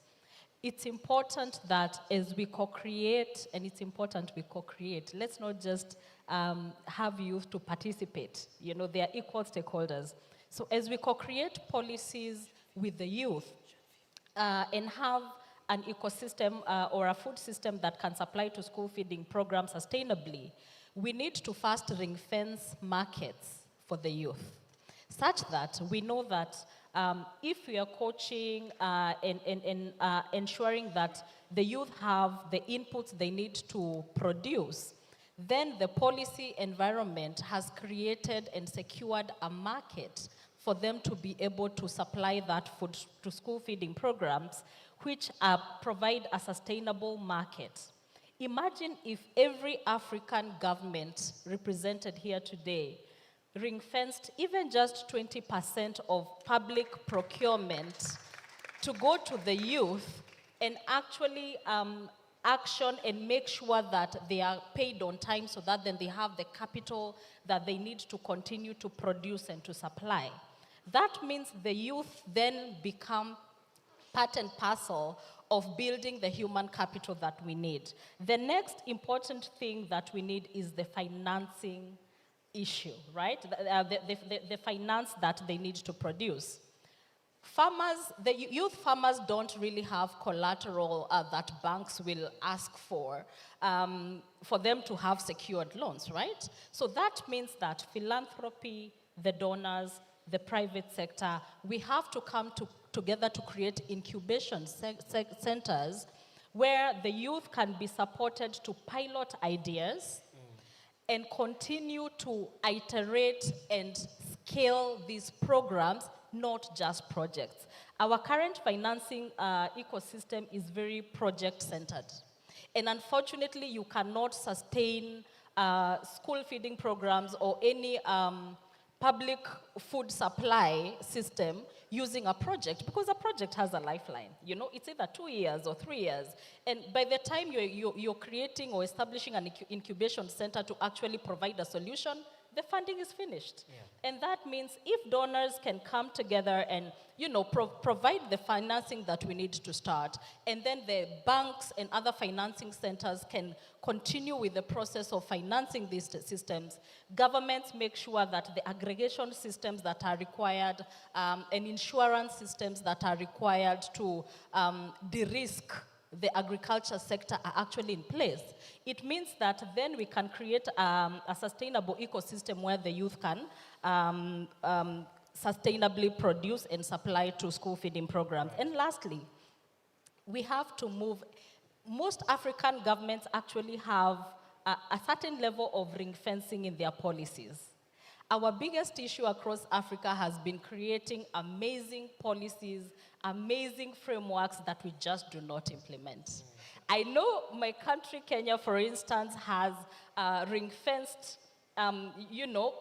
It's important that as we co-create, and it's important we co-create, let's not just have youth to participate. They are equal stakeholders. So as we co-create policies with the youth and have an ecosystem or a food system that can supply to school feeding programs sustainably, we need to first ring-fence markets for the youth, such that we know that if we are coaching and ensuring that the youth have the inputs they need to produce, then the policy environment has created and secured a market for them to be able to supply that food to school feeding programs, which provide a sustainable market. Imagine if every African government represented here today ring-fenced even just 20% of public procurement to go to the youth and actually action and make sure that they are paid on time so that then they have the capital that they need to continue to produce and to supply. That means the youth then become part and parcel of building the human capital that we need. The next important thing that we need is the financing issue, right? The finance that they need to produce. Farmers, the youth farmers don't really have collateral that banks will ask for them to have secured loans, right? So that means that philanthropy, the donors, the private sector, we have to come together to create incubation centers where the youth can be supported to pilot ideas and continue to iterate and scale these programs, not just projects. Our current financing ecosystem is very project-centered. And unfortunately, you cannot sustain school feeding programs or any public food supply system using a project, because a project has a lifeline. You know, it's either 2 years or 3 years. And by the time you're creating or establishing an incubation center to actually provide a solution, the funding is finished. Yeah. And that means if donors can come together and, you know, provide the financing that we need to start, and then the banks and other financing centers can continue with the process of financing these systems, governments make sure that the aggregation systems that are required and insurance systems that are required to de-risk the agriculture sector are actually in place. It means that then we can create a sustainable ecosystem where the youth can sustainably produce and supply to school feeding programs. Right. And lastly, we have to move. Most African governments actually have a certain level of ring fencing in their policies. Our biggest issue across Africa has been creating amazing policies, amazing frameworks that we just do not implement. I know my country, Kenya, for instance, has ring-fenced,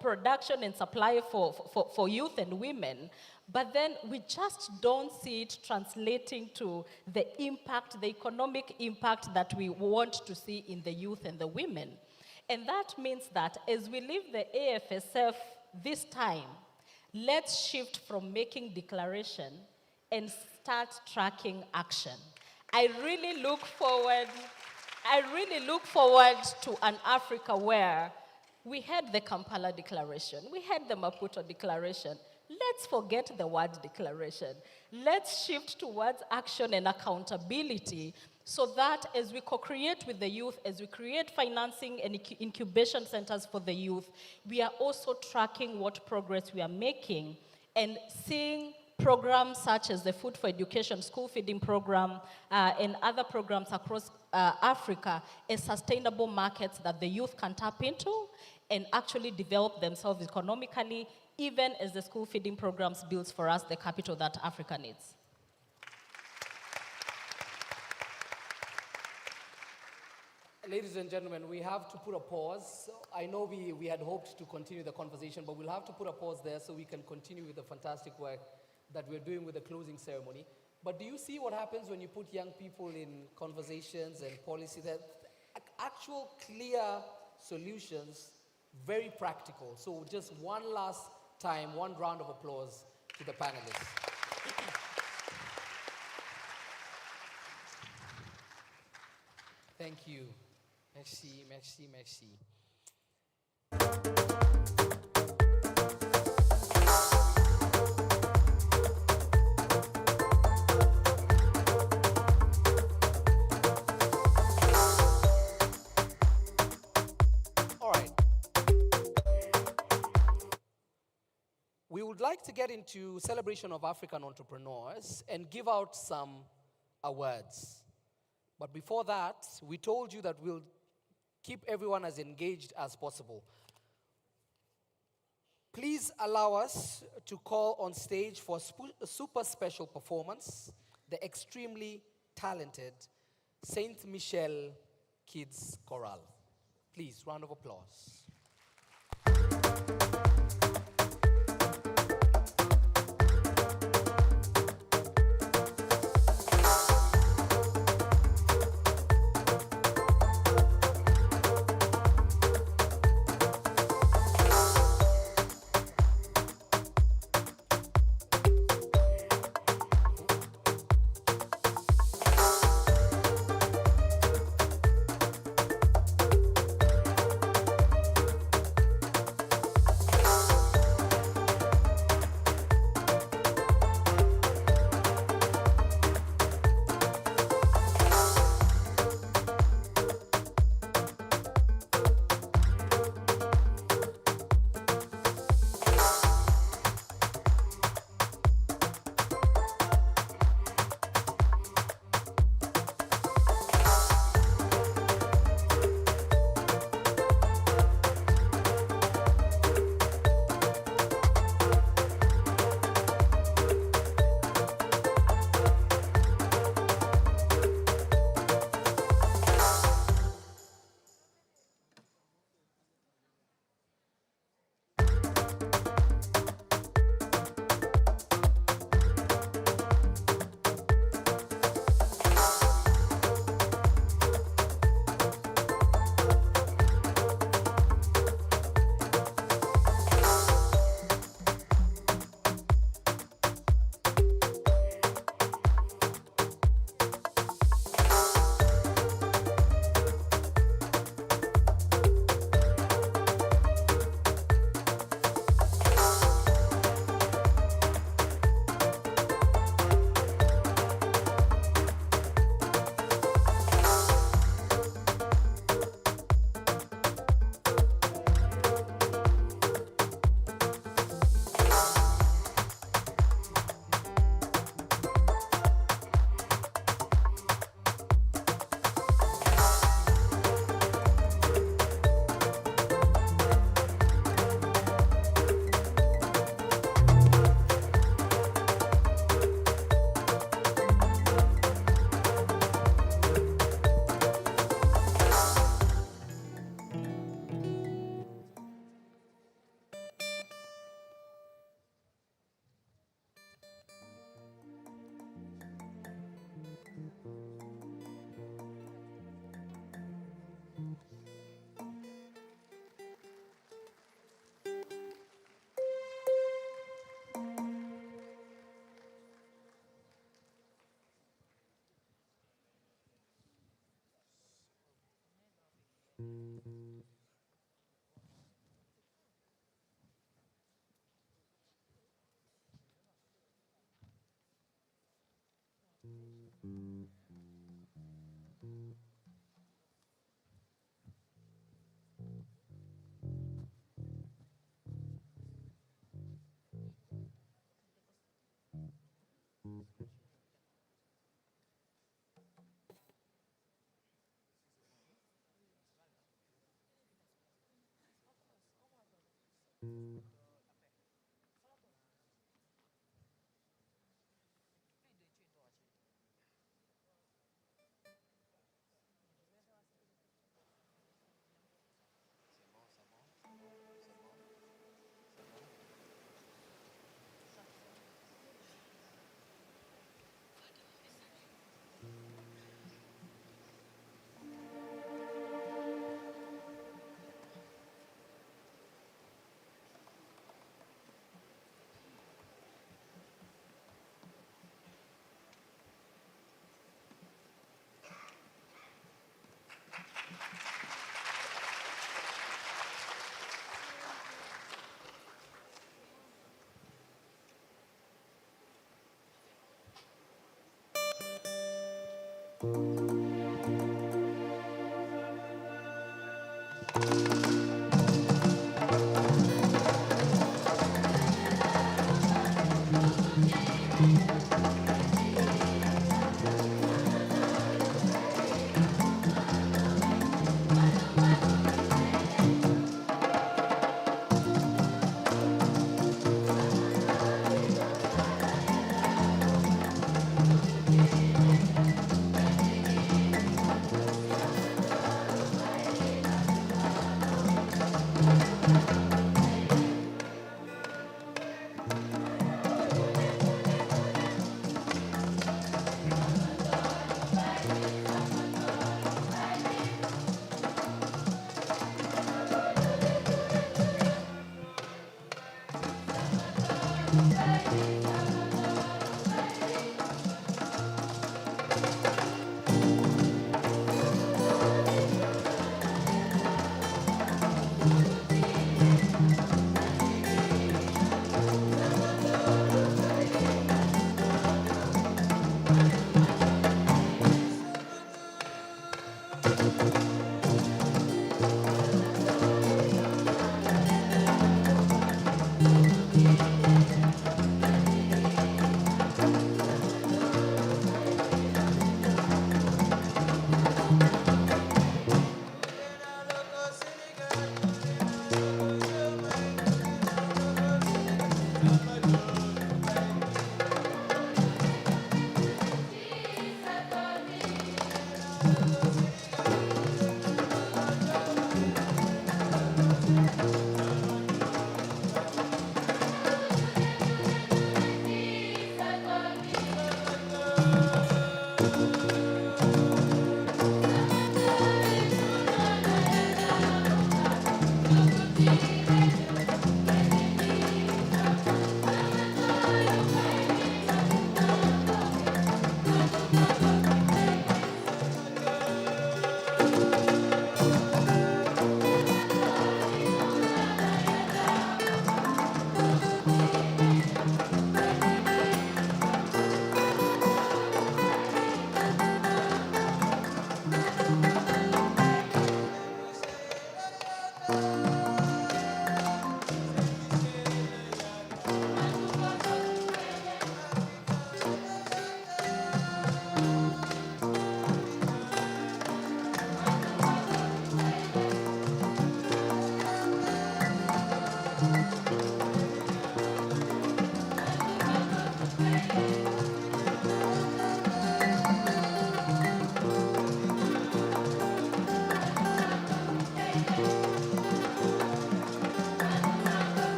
production and supply for youth and women, but then we just don't see it translating to the impact, the economic impact that we want to see in the youth and the women. And that means that as we leave the AFSF this time, let's shift from making declaration and start tracking action. I really look forward to an Africa where we had the Kampala Declaration, we had the Maputo Declaration. Let's forget the word declaration. Let's shift towards action and accountability so that as we co-create with the youth, as we create financing and incubation centers for the youth, we are also tracking what progress we are making and seeing programs such as the Food for Education school feeding program and other programs across Africa as sustainable markets that the youth can tap into and actually develop themselves economically, even as the school feeding programs builds for us the capital that Africa needs. Ladies and gentlemen, we have to put a pause. I know we had hoped to continue the conversation, but we'll have to put a pause there so we can continue with the fantastic work that we're doing with the closing ceremony. But do you see what happens when you put young people in conversations and policy, that actual clear solutions, very practical. So just one last time, one round of applause to the panelists. Thank you. Merci, merci, merci. All right. We would like to get into celebration of African entrepreneurs and give out some awards. But before that, we told you that we'll keep everyone as engaged as possible. Please allow us to call on stage for a super special performance, the extremely talented Saint Michel Kids Choral. Please, round of applause.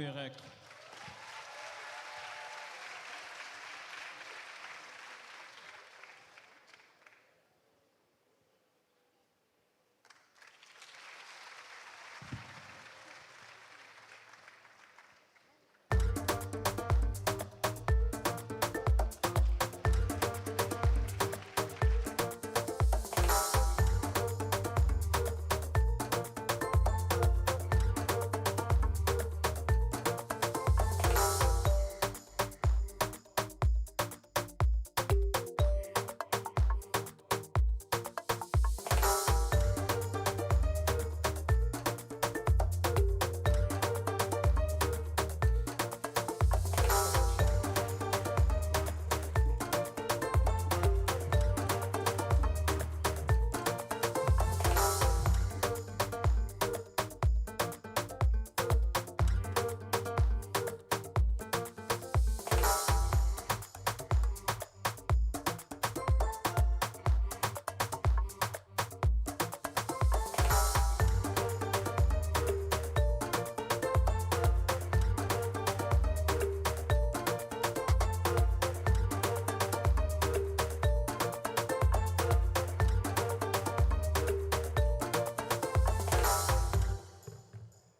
fii rek.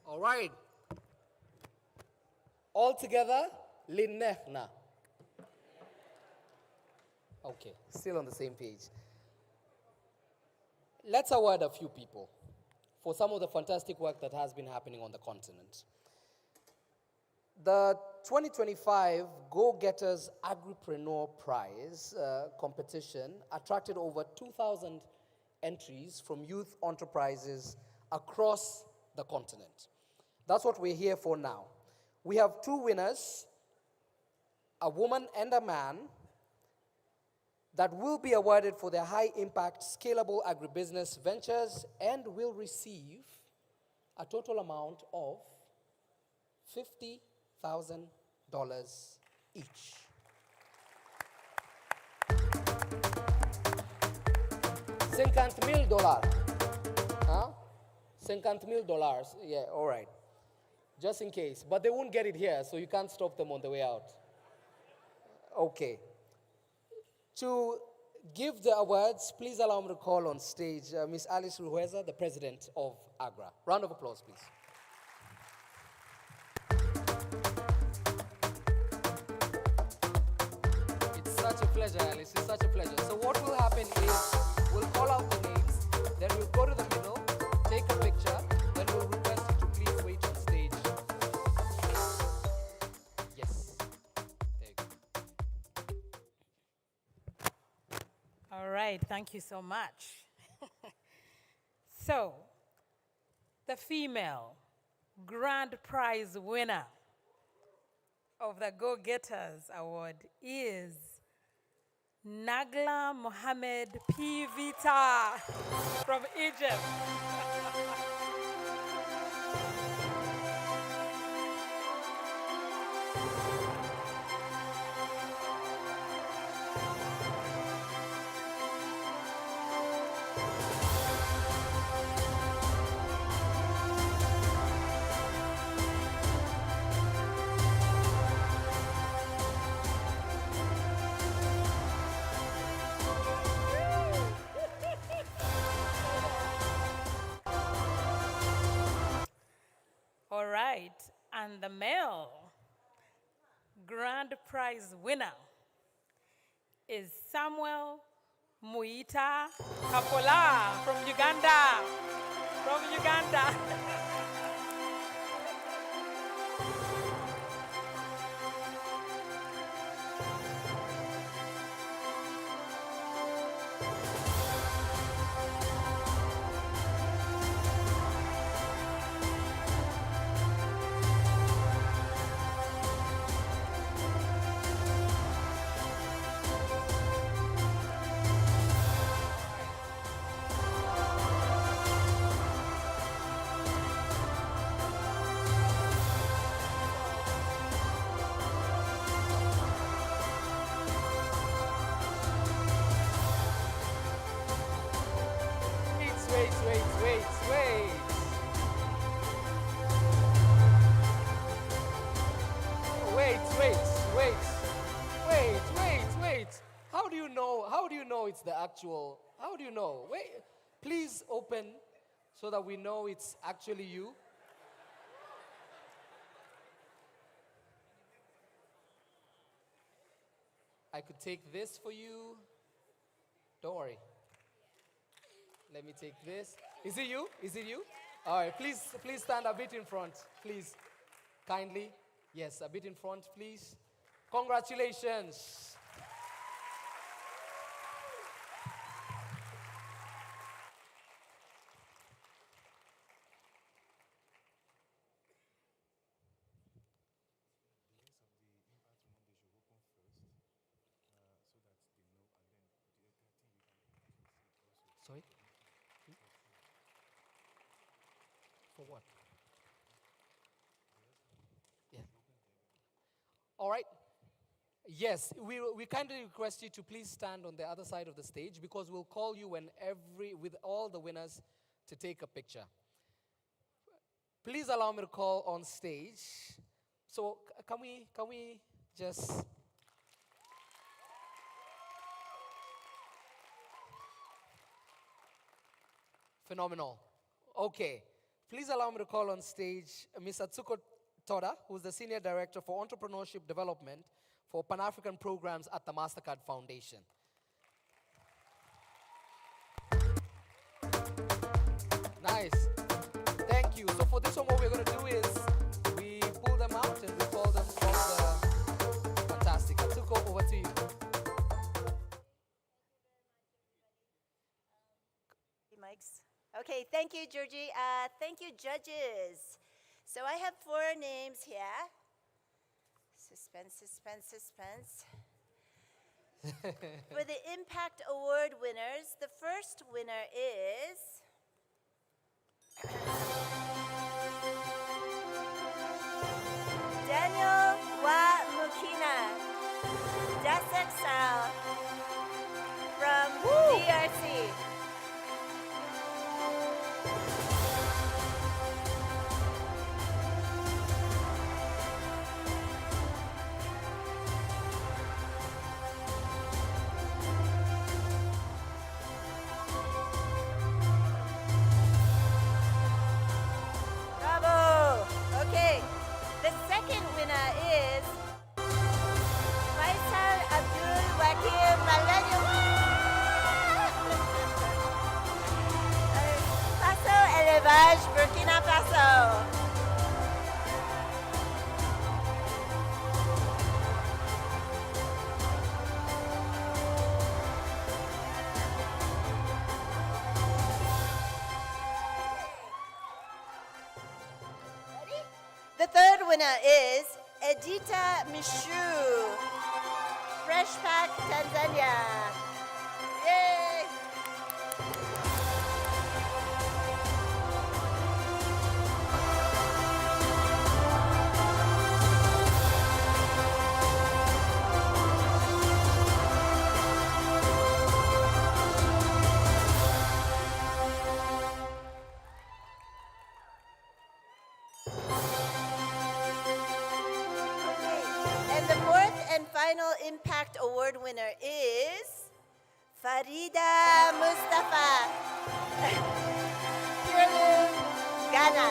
All right. All together, Linefna. Okay, still on the same page. Let's award a few people for some of the fantastic work that has been happening on the continent. The 2025 GoGetters Agripreneur Prize competition attracted over 2,000 entries from youth enterprises across the continent. That's what we're here for now. We have two winners, a woman and a man, that will be awarded for their high-impact, scalable agribusiness ventures and will receive a total amount of $50,000 each. $50,000. Huh? $50,000. Yeah, all right. Just in case. But they won't get it here, so you can't stop them on the way out. Okay. To give the awards, please allow me to call on stage Ms. Alice Ruheza, the president of AGRA. Round of applause, please. It's such a pleasure, Alice. It's such a pleasure. So what will happen is we'll call out the names, then we'll go to the middle, take a picture, then we'll request you to please wait on stage. Yes. There you go. All right, thank you so much. So, the female grand prize winner of the Go-Getters Award is Nagla Mohammed P. Vita from Egypt. All right, and the male grand prize winner is Samuel Muita Kapola from Uganda. From Uganda. Wait. know it's the actual? How do you know? Wait, please open so that we know it's actually you. I could take this for you. Don't worry. Let me take this. Is it you? Is it you? All right, please stand a bit in front, please. Kindly. Yes, a bit in front, please. Congratulations. Sorry? For what? Yeah. All right. Yes, we kindly request you to please stand on the other side of the stage because we'll call you with all the winners to take a picture. Please allow me to call on stage. So can we just... Phenomenal. Okay. Please allow me to call on stage Ms. Atsuko Toda, who's the Senior Director for Entrepreneurship Development for Pan-African Programs at the MasterCard Foundation. Nice. Thank you. So for this one, what we're going to do is we pull them out and we call them fantastic. Atsuko, over to you. Mics. Okay, thank you, Georgie. Thank you, judges. So I have 4 names here. Suspense, suspense, suspense. For the Impact Award winners, the first winner is... Daniel Wa Mukina, Dasexal from DRC. Bravo! Okay, the second winner is Faisal Abdul Wakil Millennium. Faso Élevage, Burkina Faso. The third winner is Edita Mishu, Fresh Pack, Tanzania. Yay! And the fourth and final Impact Award winner is Farida Mustafa, Purelu, Ghana.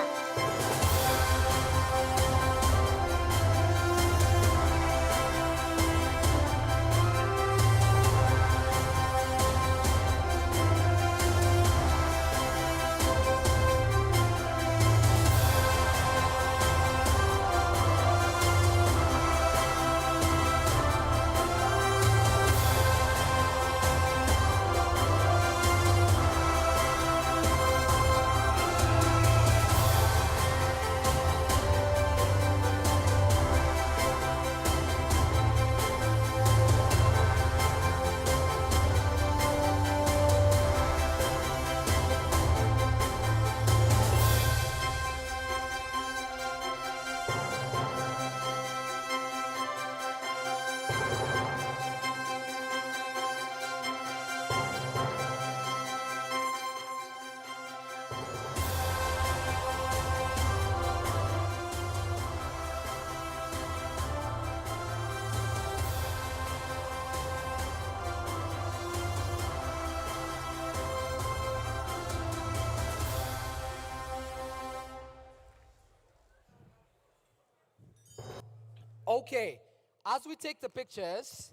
Okay, as we take the pictures,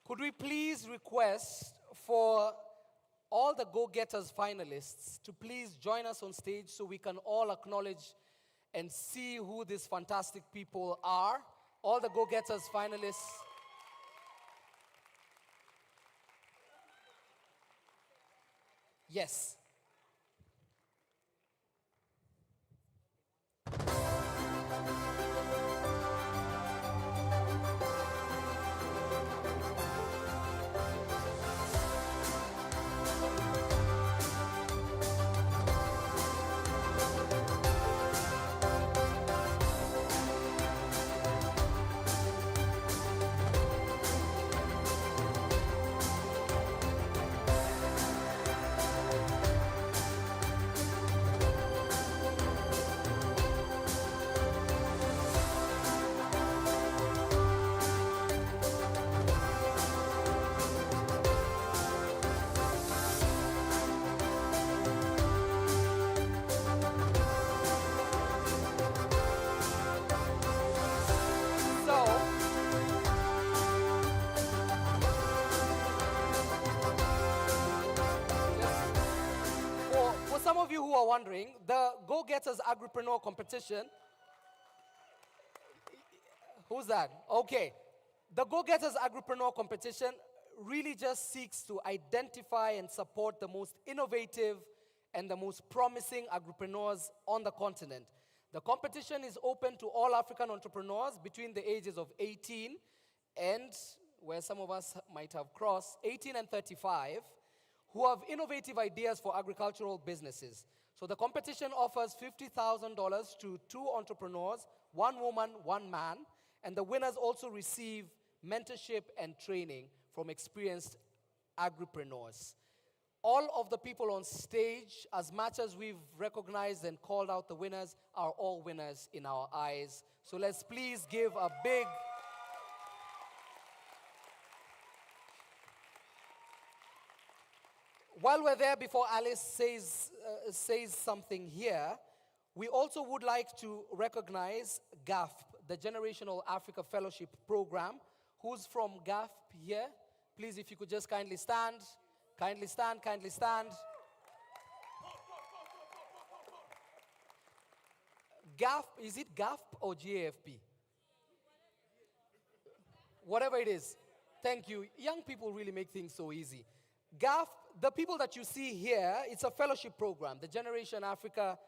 could we please request for all the Go-Getters finalists to please join us on stage so we can all acknowledge and see who these fantastic people are. All the Go-Getters finalists. Yes. For some of you who are wondering, the Go-Getters Agripreneur Competition. Who's that? Okay. The Go-Getters Agripreneur Competition really just seeks to identify and support the most innovative and the most promising agripreneurs on the continent. The competition is open to all African entrepreneurs between the ages of 18 and, where some of us might have crossed, 18 and 35, who have innovative ideas for agricultural businesses. So the competition offers $50,000 to 2 entrepreneurs, 1 woman, 1 man, and the winners also receive mentorship and training from experienced agripreneurs. All of the people on stage, as much as we've recognized and called out the winners, are all winners in our eyes. So let's please give a big... While we're there, before Alice says something here, we also would like to recognize GAFP, the Generational Africa Fellowship Program. Who's from GAFP here? Please, if you could just kindly stand. Kindly stand, kindly stand. GAFP, is it GAFP or GAFP? Whatever it is. Thank you. Young people really make things so easy. GAFP, the people that you see here, it's a fellowship program, the Generation Africa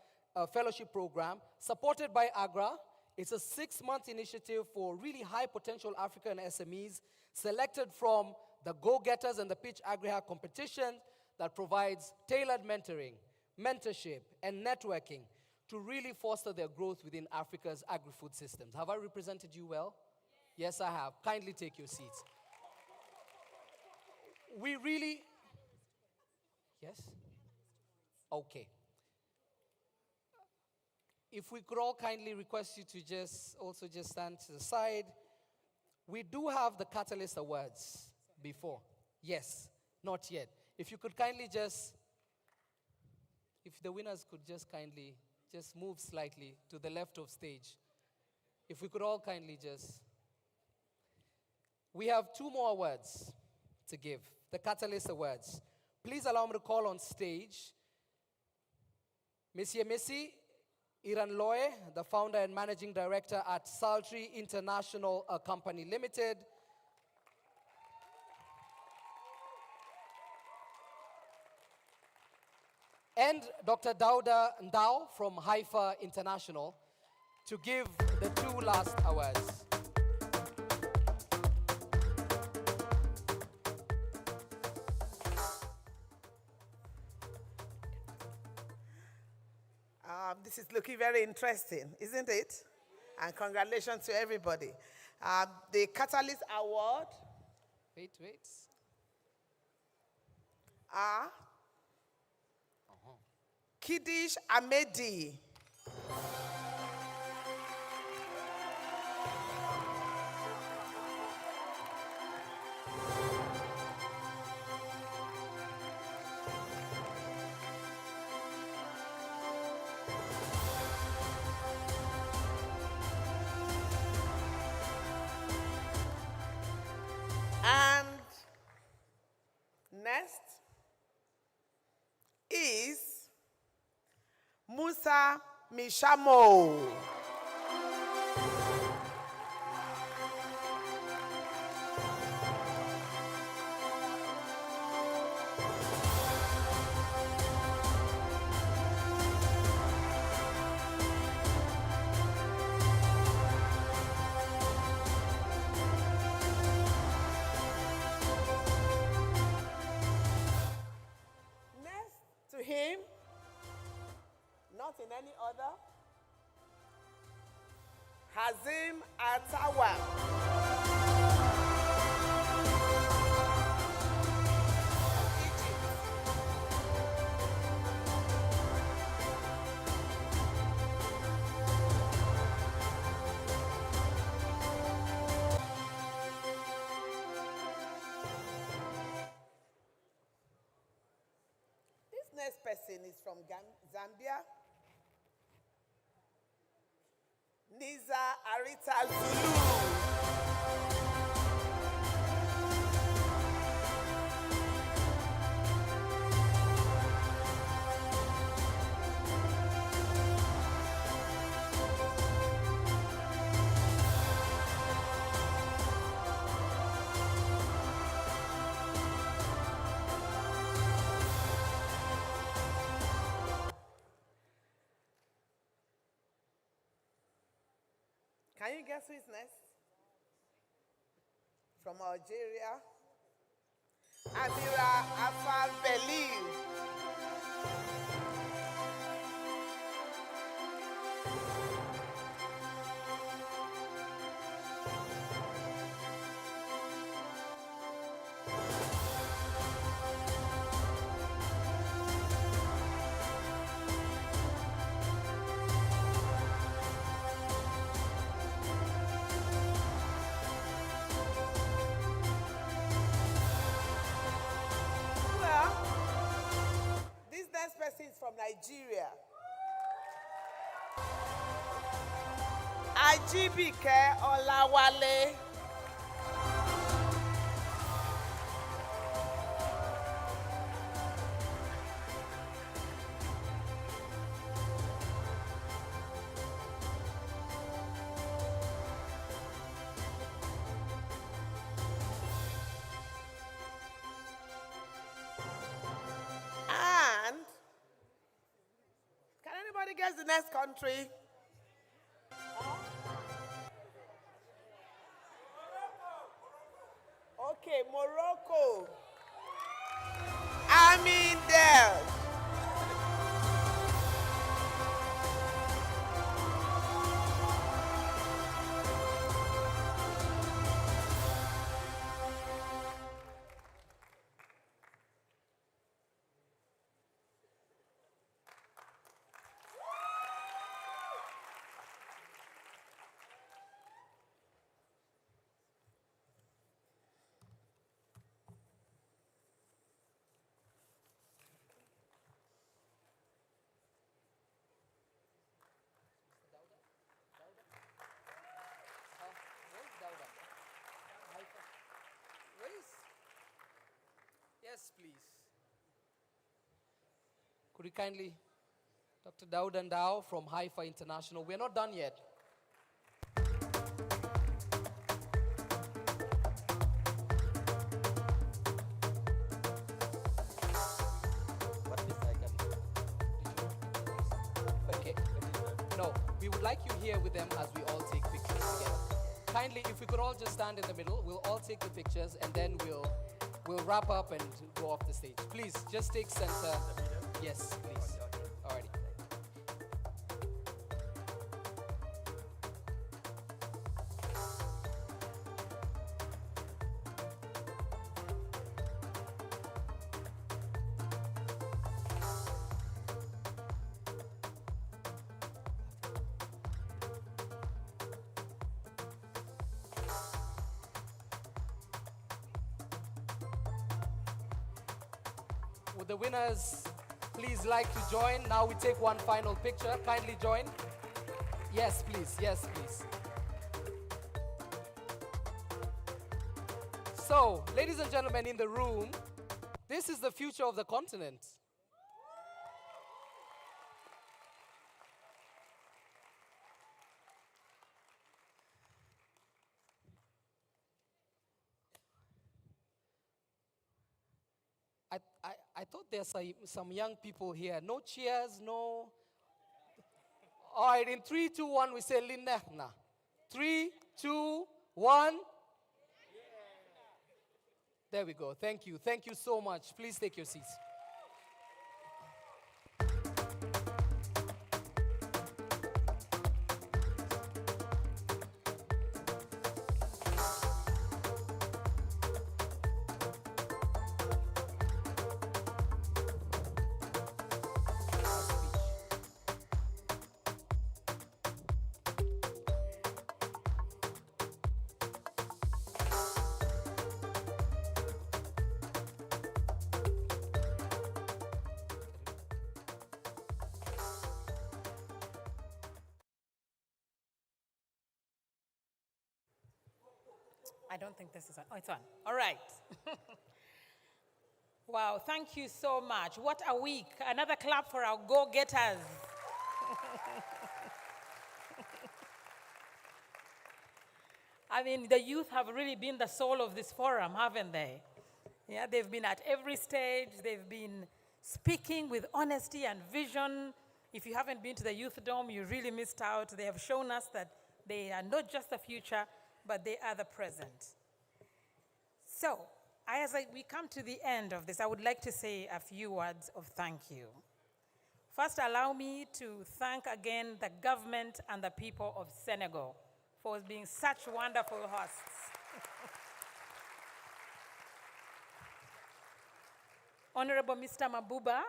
Fellowship Program, supported by AGRA. It's a 6-month initiative for really high potential African SMEs, selected from the Go-Getters and the Pitch Agri-Hack competition that provides tailored mentoring, mentorship, and networking to really foster their growth within Africa's agri-food systems. Have I represented you well? Yes, I have. Kindly take your seats. We really... Yes? Okay. If we could all kindly request you to just stand to the side. We do have the Catalyst Awards before. Yes, not yet. If you could kindly if the winners could just kindly move slightly to the left of stage. If we could all kindly we have 2 more awards to give, the Catalyst Awards. Please allow me to call on stage Monsieur Messi Iranloe, the founder and managing director at Saltry International Company Limited. And Dr. Dauda Ndao from Haifa International to give the 2 last awards. This is looking very interesting, isn't it? And congratulations to everybody. The Catalyst Award. Wait. Kiddish Ahmedi. is Musa Mishamo. Next to him, not in any other, Hazim Atawa. This next person is from Zambia. Niza Arita Zulu. Can you guess who is next? From Algeria, Amira Afal Belil. Well, this next person is from Nigeria. Ajibike Olawale. And can anybody guess the next country? Okay, Morocco. Amin Del. Yes, please. Could you kindly, Dr. Daud and Dao from Haifa International. We're not done yet. Okay. No, we would like you here with them as we all take pictures together. Kindly, if we could all just stand in the middle, we'll all take the pictures and then we'll wrap up and go off the stage. Please, just take center. Yes, please. Alrighty. Would the winners please like to join? Now we take one final picture. Kindly join. Yes, please. Yes, please. So, ladies and gentlemen in the room, this is the future of the continent. I thought there's some young people here. No cheers, no. All right, in 3, 2, 1, we say Linnehna. 3, 2, 1. There we go. Thank you. Thank you so much. Please take your seats. I don't think this is on. Oh, it's on. All right. Wow, thank you so much. What a week. Another clap for our go-getters. I mean, the youth have really been the soul of this forum, haven't they? Yeah, they've been at every stage. They've been speaking with honesty and vision. If you haven't been to the Youth Dome, you really missed out. They have shown us that they are not just the future, but they are the present. So, we come to the end of this, I would like to say a few words of thank you. First, allow me to thank again the government and the people of Senegal for being such wonderful hosts. Honorable Mr. Mabuba,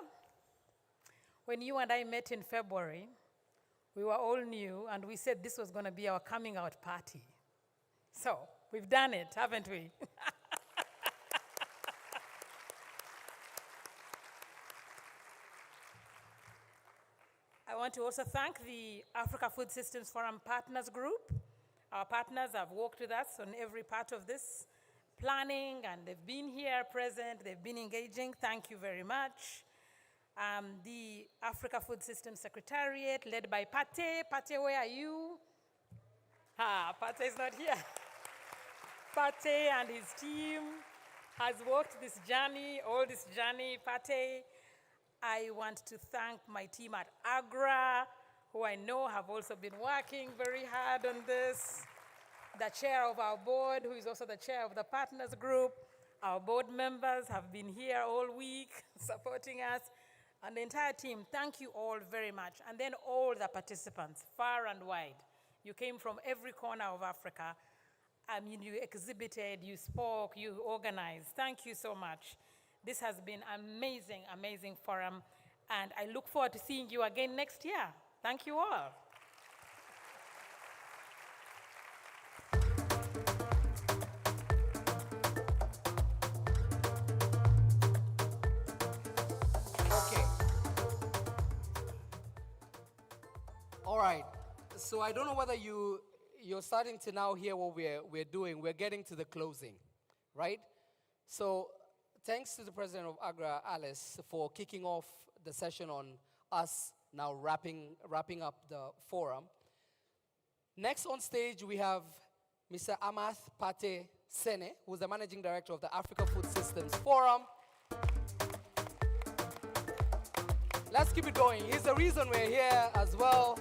when you and I met in February, we were all new and we said this was going to be our coming out party. So, we've done it, haven't we? I want to also thank the Africa Food Systems Forum Partners Group. Our partners have worked with us on every part of this planning, and they've been here present, they've been engaging. Thank you very much. The Africa Food Systems Secretariat, led by Pate. Pate, where are you? Pate is not here. Pate and his team has walked this journey, all this journey. Pate, I want to thank my team at AGRA, who I know have also been working very hard on this. The chair of our board, who is also the chair of the partners group. Our board members have been here all week supporting us. And the entire team, thank you all very much. And then all the participants, far and wide. You came from every corner of Africa. I mean, you exhibited, you spoke, you organized. Thank you so much. This has been amazing, amazing forum. And I look forward to seeing you again next year. Thank you all. All right. So I don't know whether you're starting to now hear what we're doing. We're getting to the closing, right? So thanks to the president of AGRA, Alice, for kicking off the session on us now wrapping up the forum. Next on stage, we have Mr. Amath Pate Sene, who's the managing director of the Africa Food Systems Forum. Let's keep it going. He's the reason we're here as well.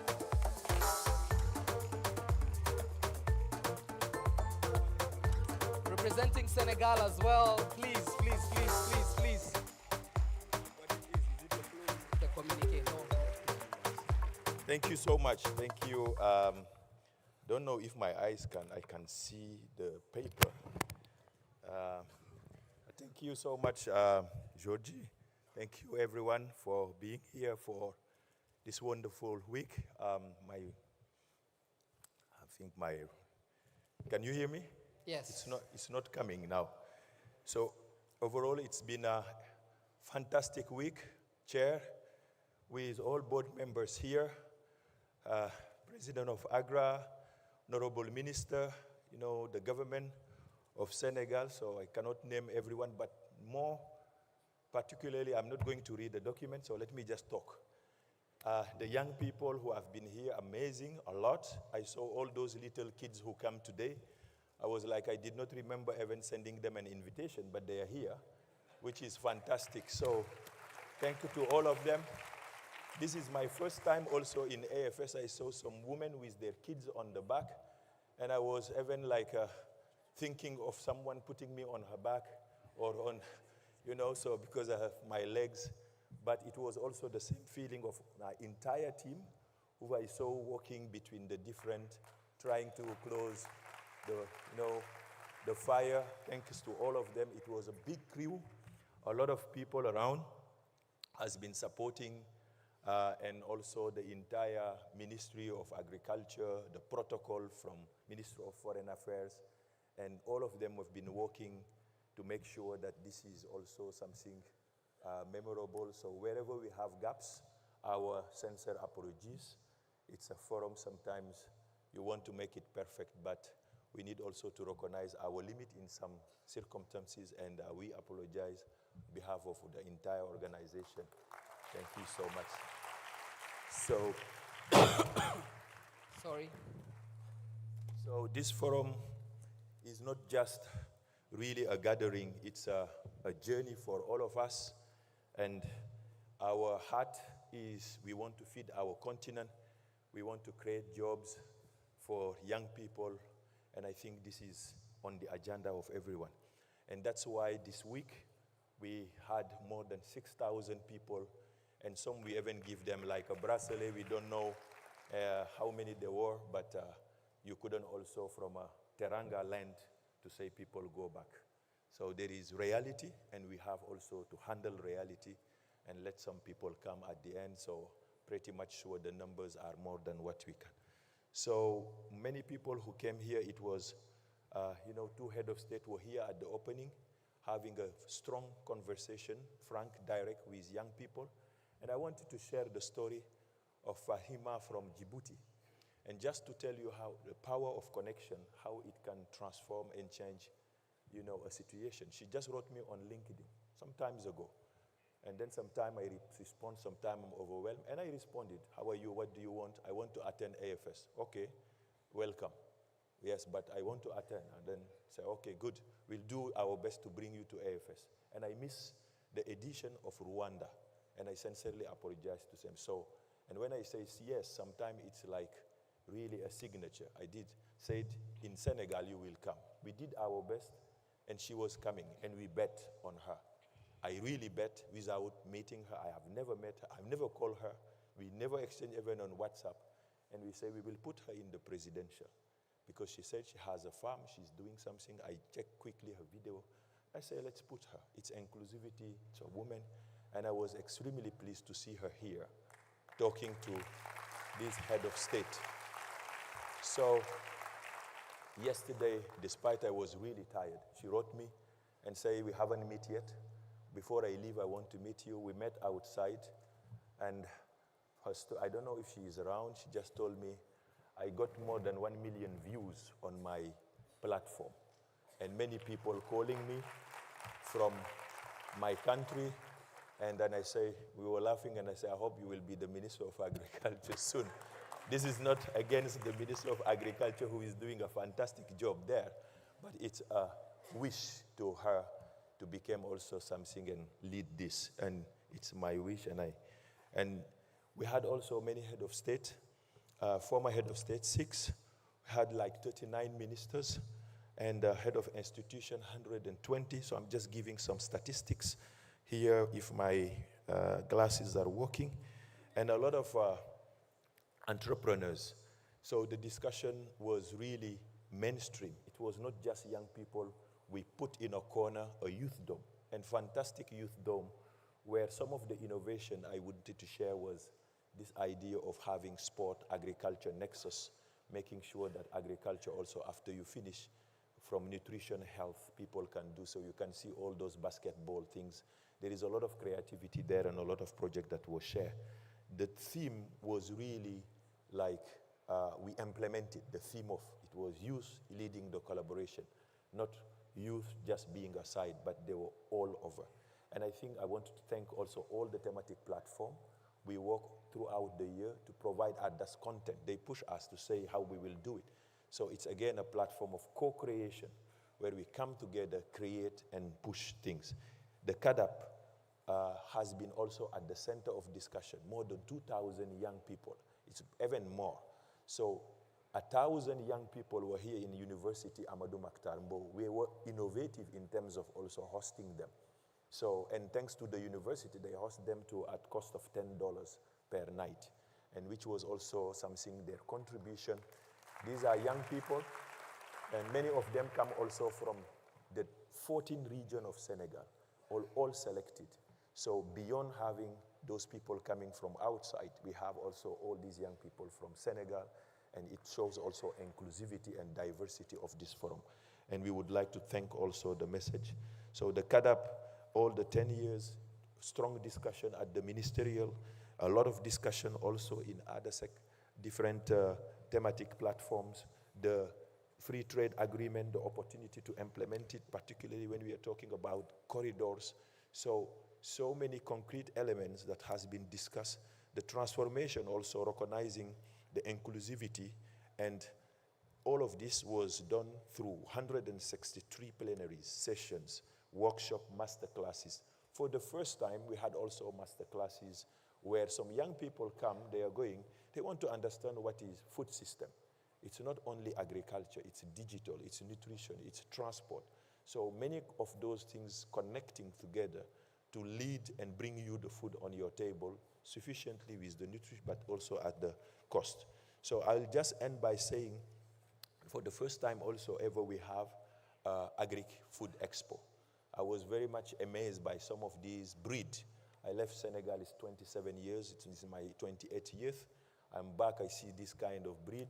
Representing Senegal as well. Please, please, please, please, please. The communique. No. Thank you so much. Thank you. Don't know if my eyes I can see the paper. Thank you so much, Georgie. Thank you everyone for being here for this wonderful week. Can you hear me? Yes. It's not coming now. So overall, it's been a fantastic week, Chair, with all board members here, President of AGRA, Honorable Minister, the government of Senegal, so I cannot name everyone, but more particularly, I'm not going to read the document, so let me just talk. The young people who have been here, amazing, a lot. I saw all those little kids who come today. I was like, I did not remember even sending them an invitation, but they are here. which is fantastic. So thank you to all of them. This is my first time also in AFS. I saw some women with their kids on the back, and I was even like thinking of someone putting me on her back or on, so because I have my legs. But it was also the same feeling of my entire team who I saw walking between the different, trying to close the fire. Thanks to all of them. It was a big crew. A lot of people around has been supporting, and also the entire Ministry of Agriculture, the protocol from Ministry of Foreign Affairs, and all of them have been working to make sure that this is also something memorable. So wherever we have gaps, our sincere apologies. It's a forum, sometimes you want to make it perfect, but we need also to recognize our limit in some circumstances, and we apologize on behalf of the entire organization. Thank you so much. So, Sorry. So this forum is not just really a gathering, it's a journey for all of us. And our heart is we want to feed our continent. We want to create jobs for young people. And I think this is on the agenda of everyone. And that's why this week we had more than 6,000 people. And some we even give them like a bracelet. We don't know how many there were, but you couldn't also from a Teranga land to say people go back. So there is reality, and we have also to handle reality and let some people come at the end. So pretty much sure the numbers are more than what we can. So many people who came here, it was, two head of state were here at the opening, having a strong conversation, frank, direct with young people. And I wanted to share the story of Fahima from Djibouti. And just to tell you how the power of connection, how it can transform and change, a situation. She just wrote me on LinkedIn some times ago. And then sometime I respond, sometime I'm overwhelmed. And I responded, how are you, what do you want? I want to attend AFS. Okay, welcome. Yes, but I want to attend. And then say, okay, good. We'll do our best to bring you to AFS. And I miss the edition of Rwanda. And I sincerely apologize to them. So, and when I say yes, sometimes it's like really a signature. I did say in Senegal, you will come. We did our best, and she was coming, and we bet on her. I really bet without meeting her. I have never met her. I've never called her. We never exchanged even on WhatsApp. And we say we will put her in the presidential because she said she has a farm. She's doing something. I checked quickly her video. I say, let's put her. It's inclusivity. It's a woman. And I was extremely pleased to see her here talking to this head of state. So yesterday, despite I was really tired, she wrote me and said, we haven't met yet. Before I leave, I want to meet you. We met outside, and I don't know if she is around. She just told me, I got more than 1 million views on my platform, and many people calling me from my country. And then I say, we were laughing, and I say, I hope you will be the Minister of Agriculture soon. This is not against the Minister of Agriculture, who is doing a fantastic job there, but it's a wish to her to become also something and lead this. And it's my wish, and we had also many head of state, former head of state, 6. We had like 39 ministers, and head of institution, 120. So I'm just giving some statistics here if my glasses are working. And a lot of entrepreneurs. So the discussion was really mainstream. It was not just young people. We put in a corner a youth dome, and fantastic youth dome, where some of the innovation I wanted to share was this idea of having sport, agriculture nexus, making sure that agriculture also, after you finish, from nutrition, health, people can do so. You can see all those basketball things. There is a lot of creativity there and a lot of projects that were shared. The theme was really like we implemented the theme of, it was youth leading the collaboration, not youth just being aside, but they were all over. And I think I want to thank also all the thematic platform. We work throughout the year to provide us content. They push us to say how we will do it. So it's again a platform of co-creation where we come together, create and push things. The CADAP has been also at the center of discussion. More than 2,000 young people. It's even more. So 1,000 young people were here in University Amadou Mahtar Mbow. We were innovative in terms of also hosting them. So, and thanks to the university, they host them at cost of $10 per night, and which was also something, their contribution. These are young people, and many of them come also from the 14 region of Senegal, all selected. So beyond having those people coming from outside, we have also all these young people from Senegal, and it shows also inclusivity and diversity of this forum. And we would like to thank also the message. So the CADAP, all the 10 years, strong discussion at the ministerial, a lot of discussion also in other different thematic platforms, the free trade agreement, the opportunity to implement it, particularly when we are talking about corridors. So many concrete elements that has been discussed. The transformation also recognizing the inclusivity, and all of this was done through 163 plenary sessions, workshop, master classes. For the first time, we had also master classes where some young people come, they want to understand what is food system. It's not only agriculture, it's digital, it's nutrition, it's transport. So many of those things connecting together to lead and bring you the food on your table sufficiently with the nutrition, but also at the cost. So I'll just end by saying, for the first time also ever, we have Agri-Food Expo. I was very much amazed by some of these breed. I left Senegal, it's 27 years, it's my 28th year. I'm back, I see this kind of breed,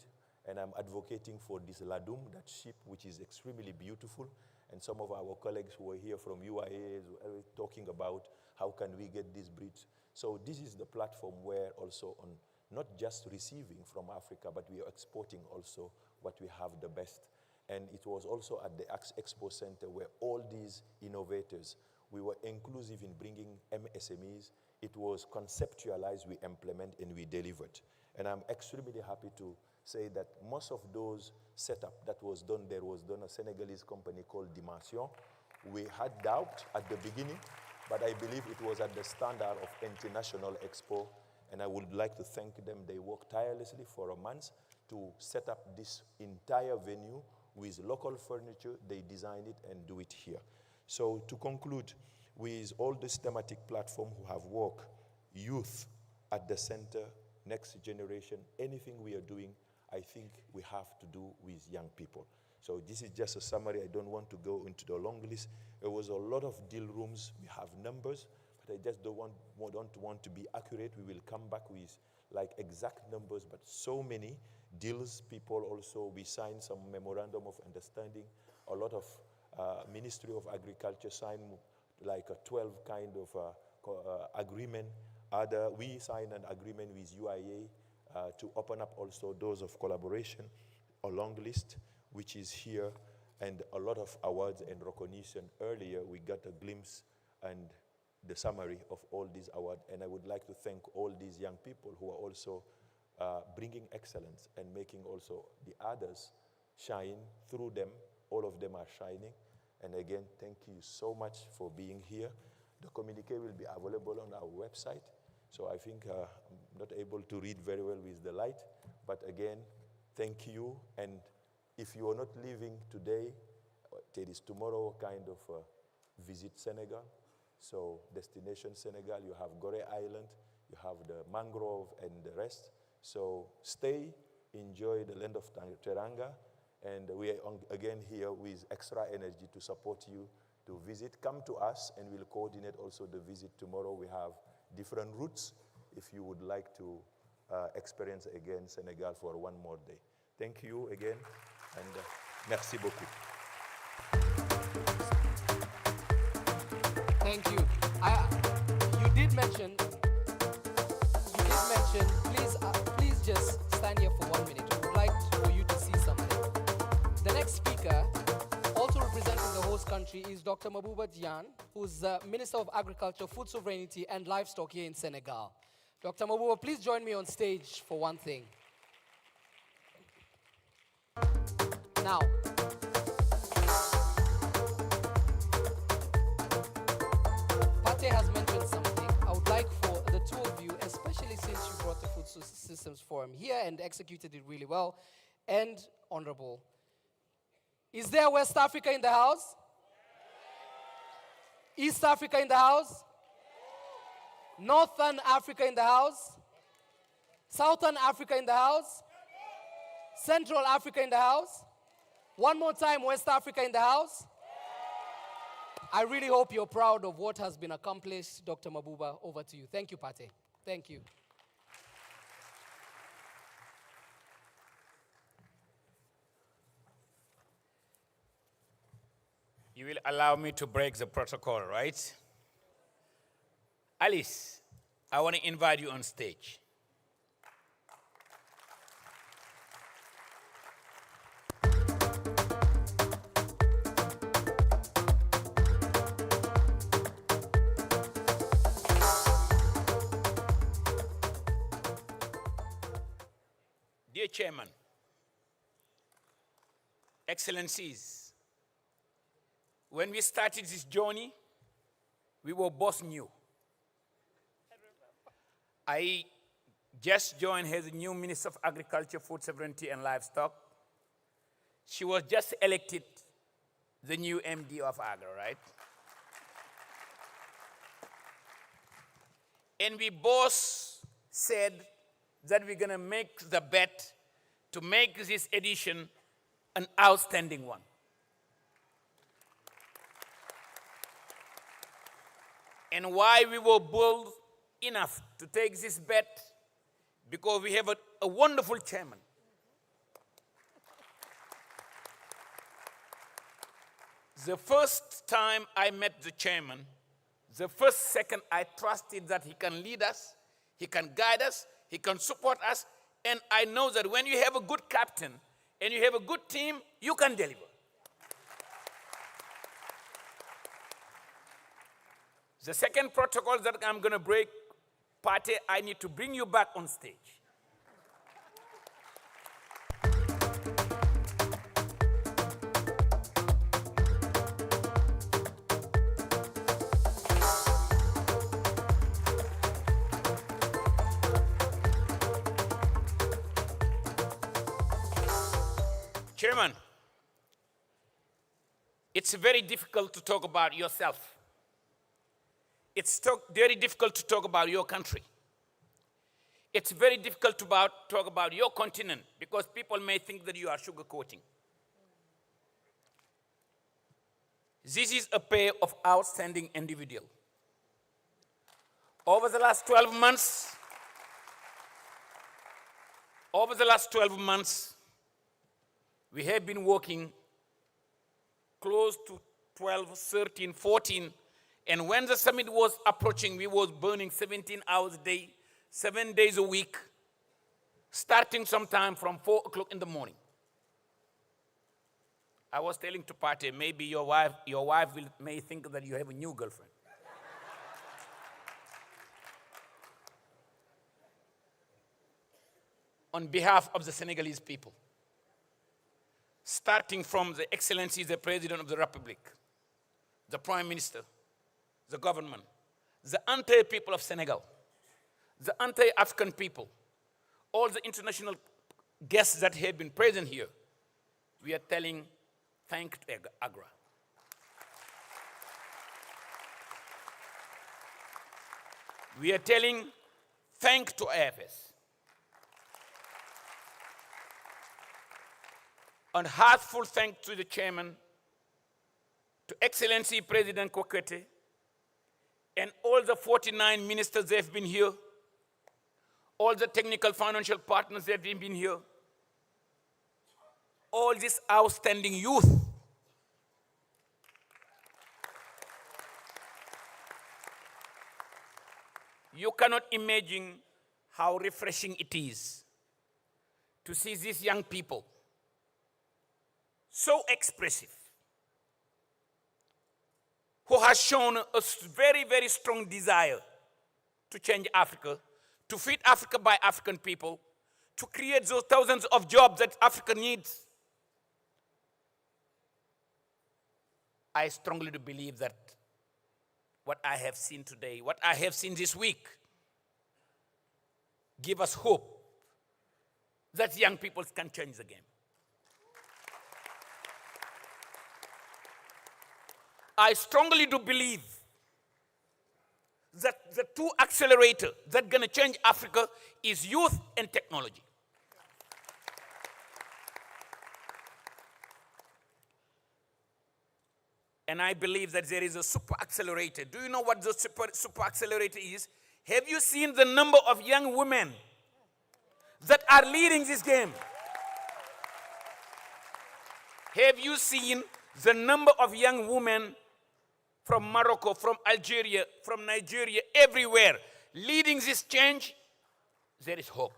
and I'm advocating for this ladum, that sheep, which is extremely beautiful. And some of our colleagues who are here from UIA are talking about how can we get these breeds. So this is the platform where also on not just receiving from Africa, but we are exporting also what we have the best. And it was also at the Expo Center where all these innovators, we were inclusive in bringing MSMEs. It was conceptualized, we implement, and we delivered. And I'm extremely happy to say that most of those setup that was done there was done a Senegalese company called Dimension. We had doubt at the beginning, but I believe it was at the standard of International Expo, and I would like to thank them. They worked tirelessly for a month to set up this entire venue with local furniture. They designed it and do it here. So to conclude, with all this thematic platform who have worked, youth at the center, next generation, anything we are doing, I think we have to do with young people. So this is just a summary. I don't want to go into the long list. There was a lot of deal rooms. We have numbers, but I just don't want to be accurate. We will come back with like exact numbers, but so many deals. People also, we signed some memorandum of understanding. A lot of Ministry of Agriculture signed like a 12 kind of agreement. We signed an agreement with UIA to open up also doors of collaboration, a long list, which is here, and a lot of awards and recognition. Earlier, we got a glimpse and the summary of all these awards, and I would like to thank all these young people who are also bringing excellence and making also the others shine through them. All of them are shining. And again, thank you so much for being here. The communique will be available on our website. So I think I'm not able to read very well with the light, but again, thank you. And if you are not leaving today, there is tomorrow kind of visit Senegal. So destination Senegal, you have Gorée Island, you have the mangrove and the rest. So stay, enjoy the land of Teranga, and we are again here with extra energy to support you to visit. Come to us and we'll coordinate also the visit tomorrow. We have different routes if you would like to experience again Senegal for one more day. Thank you again, and merci beaucoup. Thank you. You did mention, please just stand here for 1 minute. We would like for you to see something. The next speaker, also representing the host country, is Dr. Mabouba Diane, who's Minister of Agriculture, Food Sovereignty and Livestock here in Senegal. Dr. Mabouba, please join me on stage for one thing. Now, Pate has mentioned something. I would like for the two of you, especially since you brought the Food Systems Forum here and executed it really well, and Honorable. Is there West Africa in the house? East Africa in the house? Northern Africa in the house? Southern Africa in the house? Central Africa in the house? One more time, West Africa in the house? I really hope you're proud of what has been accomplished. Dr. Mabuba, over to you. Thank you, Pate. Thank you. You will allow me to break the protocol, right? Alice, I want to invite you on stage. Dear Chairman, Excellencies, when we started this journey, we were both new. I just joined as the new Minister of Agriculture, Food Sovereignty and Livestock. She was just elected the new MD of Agro, right? And we both said that we're going to make the bet to make this edition an outstanding one. And why we were bold enough to take this bet, because we have a wonderful chairman. The first time I met the chairman, the first second I trusted that he can lead us, he can guide us, he can support us, and I know that when you have a good captain and you have a good team, you can deliver. The second protocol that I'm going to break, Pate, I need to bring you back on stage. Chairman, it's very difficult to talk about yourself. It's very difficult to talk about your country. It's very difficult to talk about your continent, because people may think that you are sugarcoating. This is a pair of outstanding individuals. Over the last 12 months, we have been working close to 12, 13, 14, and when the summit was approaching, we was burning 17 hours a day, 7 days a week, starting sometime from 4 o'clock in the morning. I was telling to Pate, maybe your wife may think that you have a new girlfriend. On behalf of the Senegalese people, starting from the Excellency, the President of the Republic, the Prime Minister, the government, the entire people of Senegal, the entire African people, all the international guests that have been present here, we are telling thank to Agra. We are telling thank to IFS. And heartful thanks to the chairman, to Excellency President Kokwete, and all the 49 ministers that have been here, all the technical financial partners that have been here, all this outstanding youth. You cannot imagine how refreshing it is to see these young people so expressive, who has shown a very, very strong desire to change Africa, to feed Africa by African people, to create those thousands of jobs that Africa needs. I strongly believe that what I have seen today, what I have seen this week, give us hope that young people can change the game. I strongly do believe that the two accelerators that going to change Africa is youth and technology. And I believe that there is a super accelerator. Do you know what the super accelerator is? Have you seen the number of young women that are leading this game? Have you seen the number of young women from Morocco, from Algeria, from Nigeria, everywhere, leading this change? There is hope.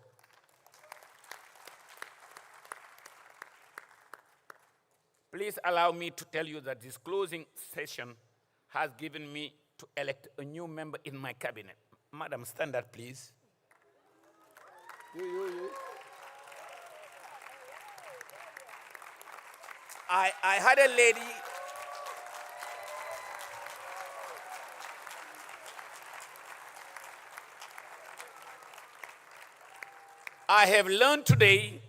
Please allow me to tell you that this closing session has given me to elect a new member in my cabinet. Madam, stand up, please. You. I had a lady. I have learned today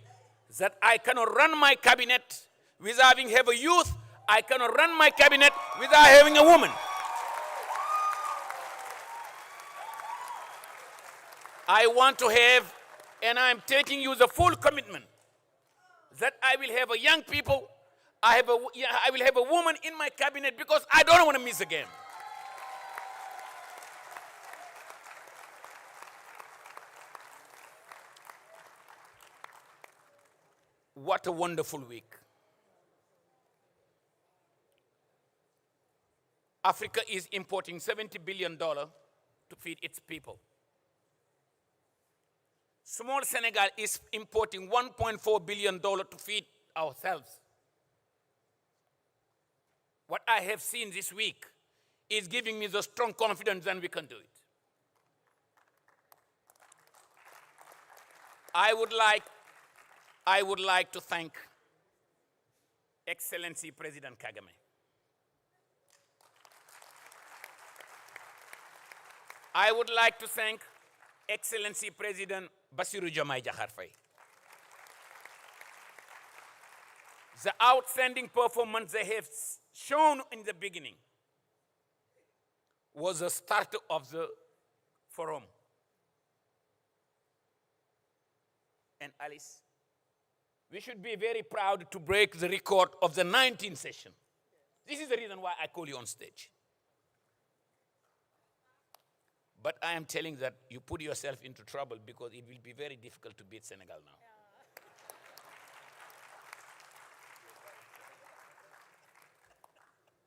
that I cannot run my cabinet without having a youth. I cannot run my cabinet without having a woman. I want to have, and I'm taking you the full commitment, that I will have a young people, I will have a woman in my cabinet because I don't want to miss a game. What a wonderful week. Africa is importing $70 billion to feed its people. Small Senegal is importing $1.4 billion to feed ourselves. What I have seen this week is giving me the strong confidence that we can do it. I would like to thank Excellency President Kagame. I would like to thank Excellency President Bassirou Diomaye Diakhar Faye. The outstanding performance they have shown in the beginning was the start of the forum. And Alice, we should be very proud to break the record of the 19th session. This is the reason why I call you on stage. But I am telling that you put yourself into trouble because it will be very difficult to beat Senegal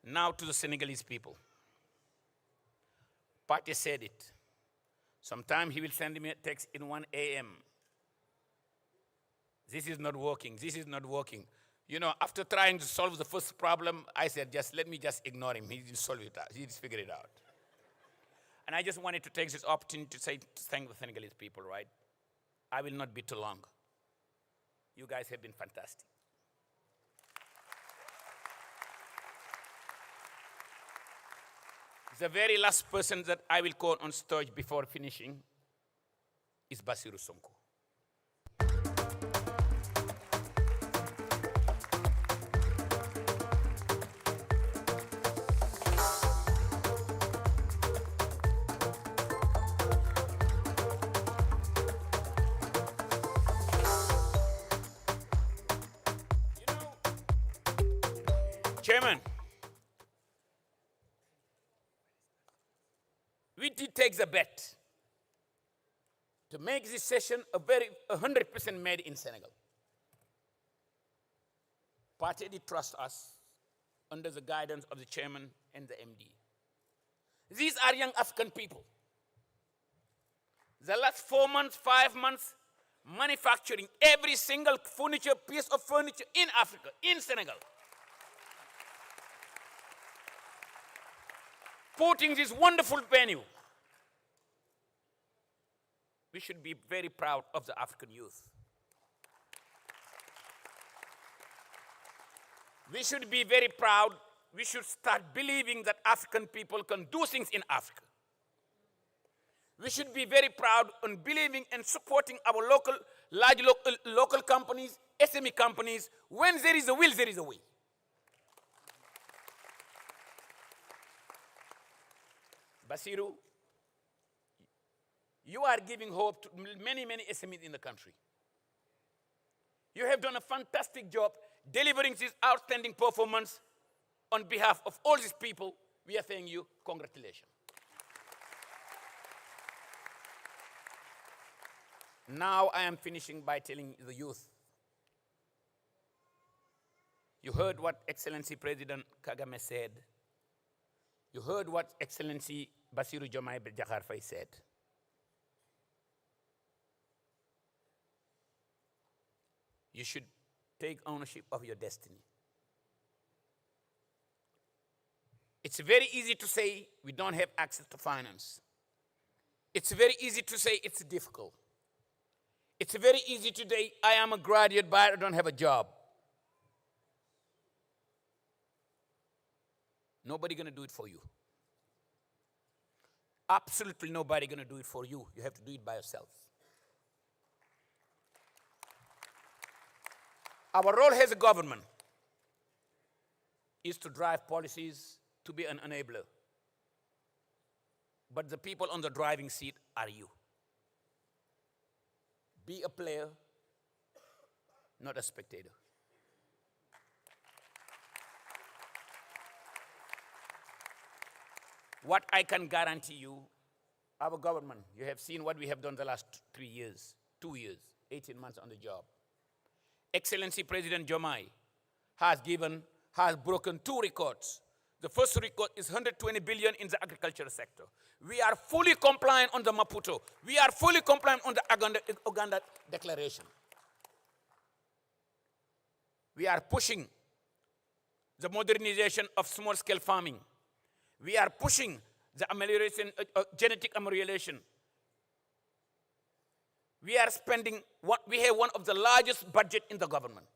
now. Now to the Senegalese people. Pate said it. Sometime he will send me a text in 1 a.m. This is not working. This is not working. You know, after trying to solve the first problem, I said, let me just ignore him. He will solve it out. He will figure it out. And I just wanted to take this opportunity to thank the Senegalese people, right? I will not be too long. You guys have been fantastic. The very last person that I will call on stage before finishing is Bassirou Sonko. Chairman, we did take the bet to make this session 100% made in Senegal. Party did trust us under the guidance of the chairman and the MD. These are young African people. The last 4 months, 5 months, manufacturing every single piece of furniture in Africa, in Senegal. Putting this wonderful venue. We should be very proud of the African youth. We should be very proud we should start believing that African people can do things in Africa. We should be very proud on believing and supporting our large local companies, SME companies. When there is a will, there is a way. Basiru, you are giving hope to many, many SMEs in the country. You have done a fantastic job delivering this outstanding performance. On behalf of all these people, we are saying you congratulations. Now I am finishing by telling the youth. You heard what Excellency President Kagame said. You heard what Excellency Basiru Diomaye Diakhar Faye said. You should take ownership of your destiny. It's very easy to say we don't have access to finance. It's very easy to say it's difficult. It's very easy today, I am a graduate, but I don't have a job. Nobody gonna do it for you. Absolutely nobody gonna do it for you. You have to do it by yourself. Our role as a government is to drive policies, to be an enabler. But the people on the driving seat are you. Be a player, not a spectator. What I can guarantee you, our government, you have seen what we have done the last 3 years, 2 years, 18 months on the job. Excellency President Diomaye has broken 2 records. The first record is 120 billion in the agricultural sector. We are fully compliant on the Maputo. We are fully compliant on the Uganda Declaration. We are pushing the modernization of small-scale farming. We are pushing the amelioration, genetic amelioration. We are spending, we have one of the largest budget in the government.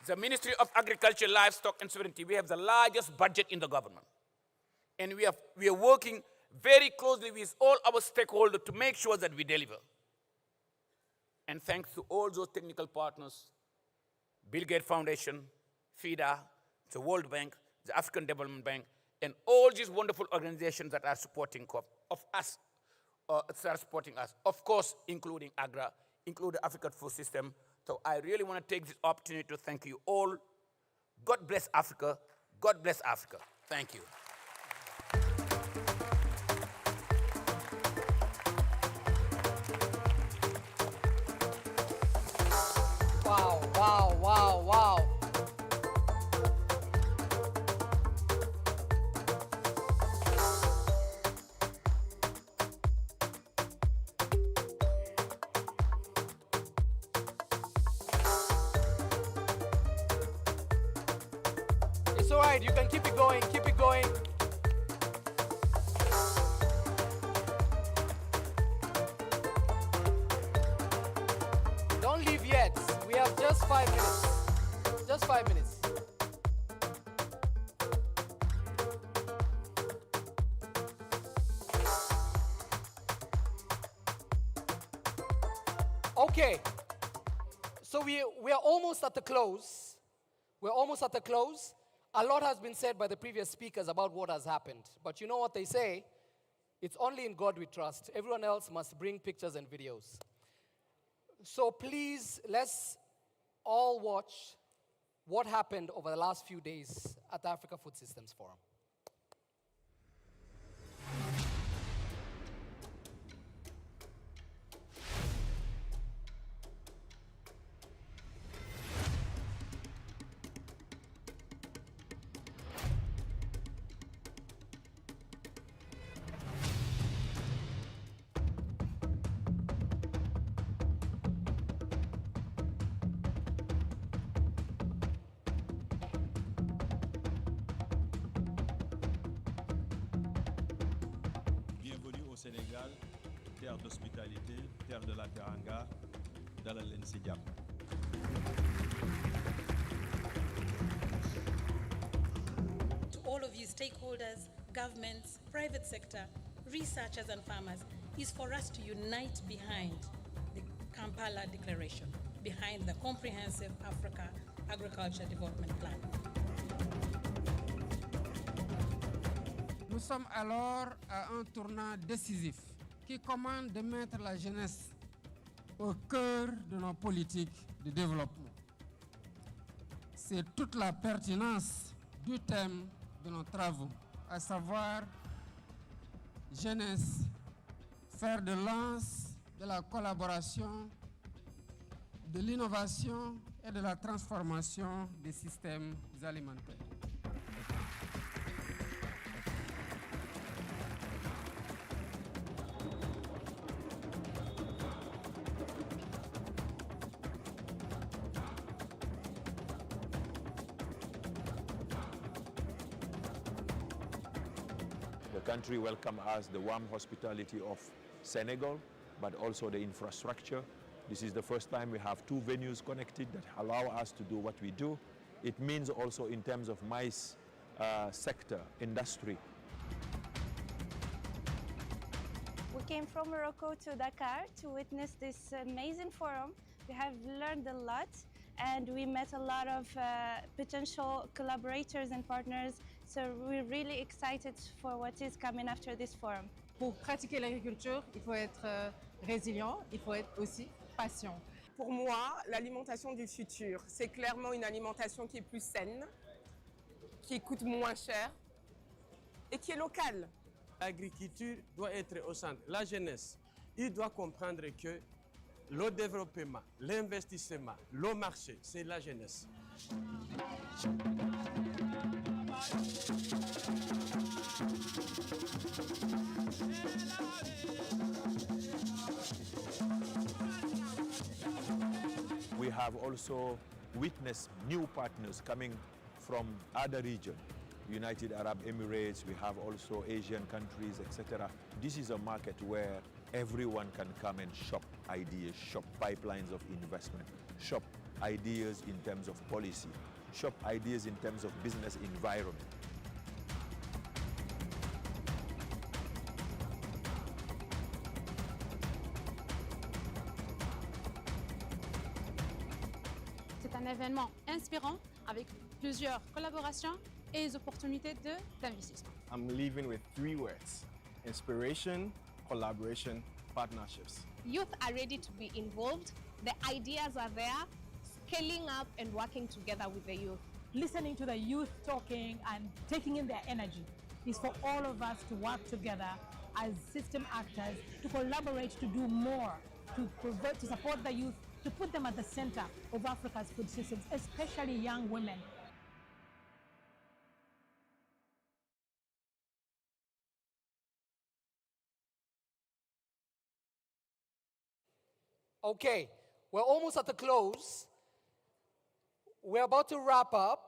The Ministry of Agriculture, Livestock and Sovereignty, we have the largest budget in the government. And we are working very closely with all our stakeholders to make sure that we deliver. And thanks to all those technical partners, Bill Gates Foundation, FIDA, the World Bank, the African Development Bank, and all these wonderful organizations that are supporting us, of course, including AGRA, including the African Food System. So I really want to take this opportunity to thank you all. God bless Africa. God bless Africa. Thank you. Wow, wow, wow, wow. It's all right, you can keep it going, keep it going. Don't leave yet. We have just 5 minutes. Just 5 minutes. Okay. So we are almost at the close. We're almost at the close. A lot has been said by the previous speakers about what has happened. But you know what they say? It's only in God we trust. Everyone else must bring pictures and videos. So please, let's all watch what happened over the last few days at the Africa Food Systems Forum. Sénégal, terre d'hospitalité, terre de la Teranga, dans la Lensidiam. all of you stakeholders, governments, private sector, researchers and farmers is for us to unite behind the Kampala Declaration, behind the Comprehensive Africa Agriculture Development Plan. Nous sommes alors à un tournant décisif qui commande de mettre la jeunesse au cœur de nos politiques de développement. C'est toute la pertinence du thème de nos travaux, à savoir jeunesse, fer de lance de la collaboration, de l'innovation et de la transformation des systèmes alimentaires. The country welcomed us, the warm hospitality of Senegal, but also the infrastructure. This is the first time we have two venues connected that allow us to do what we do. It means also in terms of maize sector, industry. We came from Morocco to Dakar to witness this amazing forum. We have learned a lot and we met a lot of potential collaborators and partners. So we're really excited for what is coming after this forum. Pour pratiquer l'agriculture, il faut être résilient, il faut être aussi patient. Pour moi, l'alimentation du futur, c'est clairement une alimentation qui est plus saine, qui coûte moins cher et qui est locale. L'agriculture doit être au centre. La jeunesse, il doit comprendre que le développement, l'investissement, le marché, c'est la jeunesse. We have also witnessed new partners coming from other regions. United Arab Emirates, we have also Asian countries, etc. This is a market where everyone can come and shop ideas, shop pipelines of investment, shop ideas in terms of policy, shop ideas in terms of business environment. C'est un événement inspirant avec plusieurs collaborations et des opportunités d'investissement. I'm leaving with 3 words: inspiration, collaboration, partnerships. Youth are ready to be involved. The ideas are there. Scaling up and working together with the youth. Listening to the youth talking and taking in their energy is for all of us to work together as system actors to collaborate to do more, to support the youth, to put them at the center of Africa's food systems, especially young women. Okay, we're almost at the close. We're about to wrap up.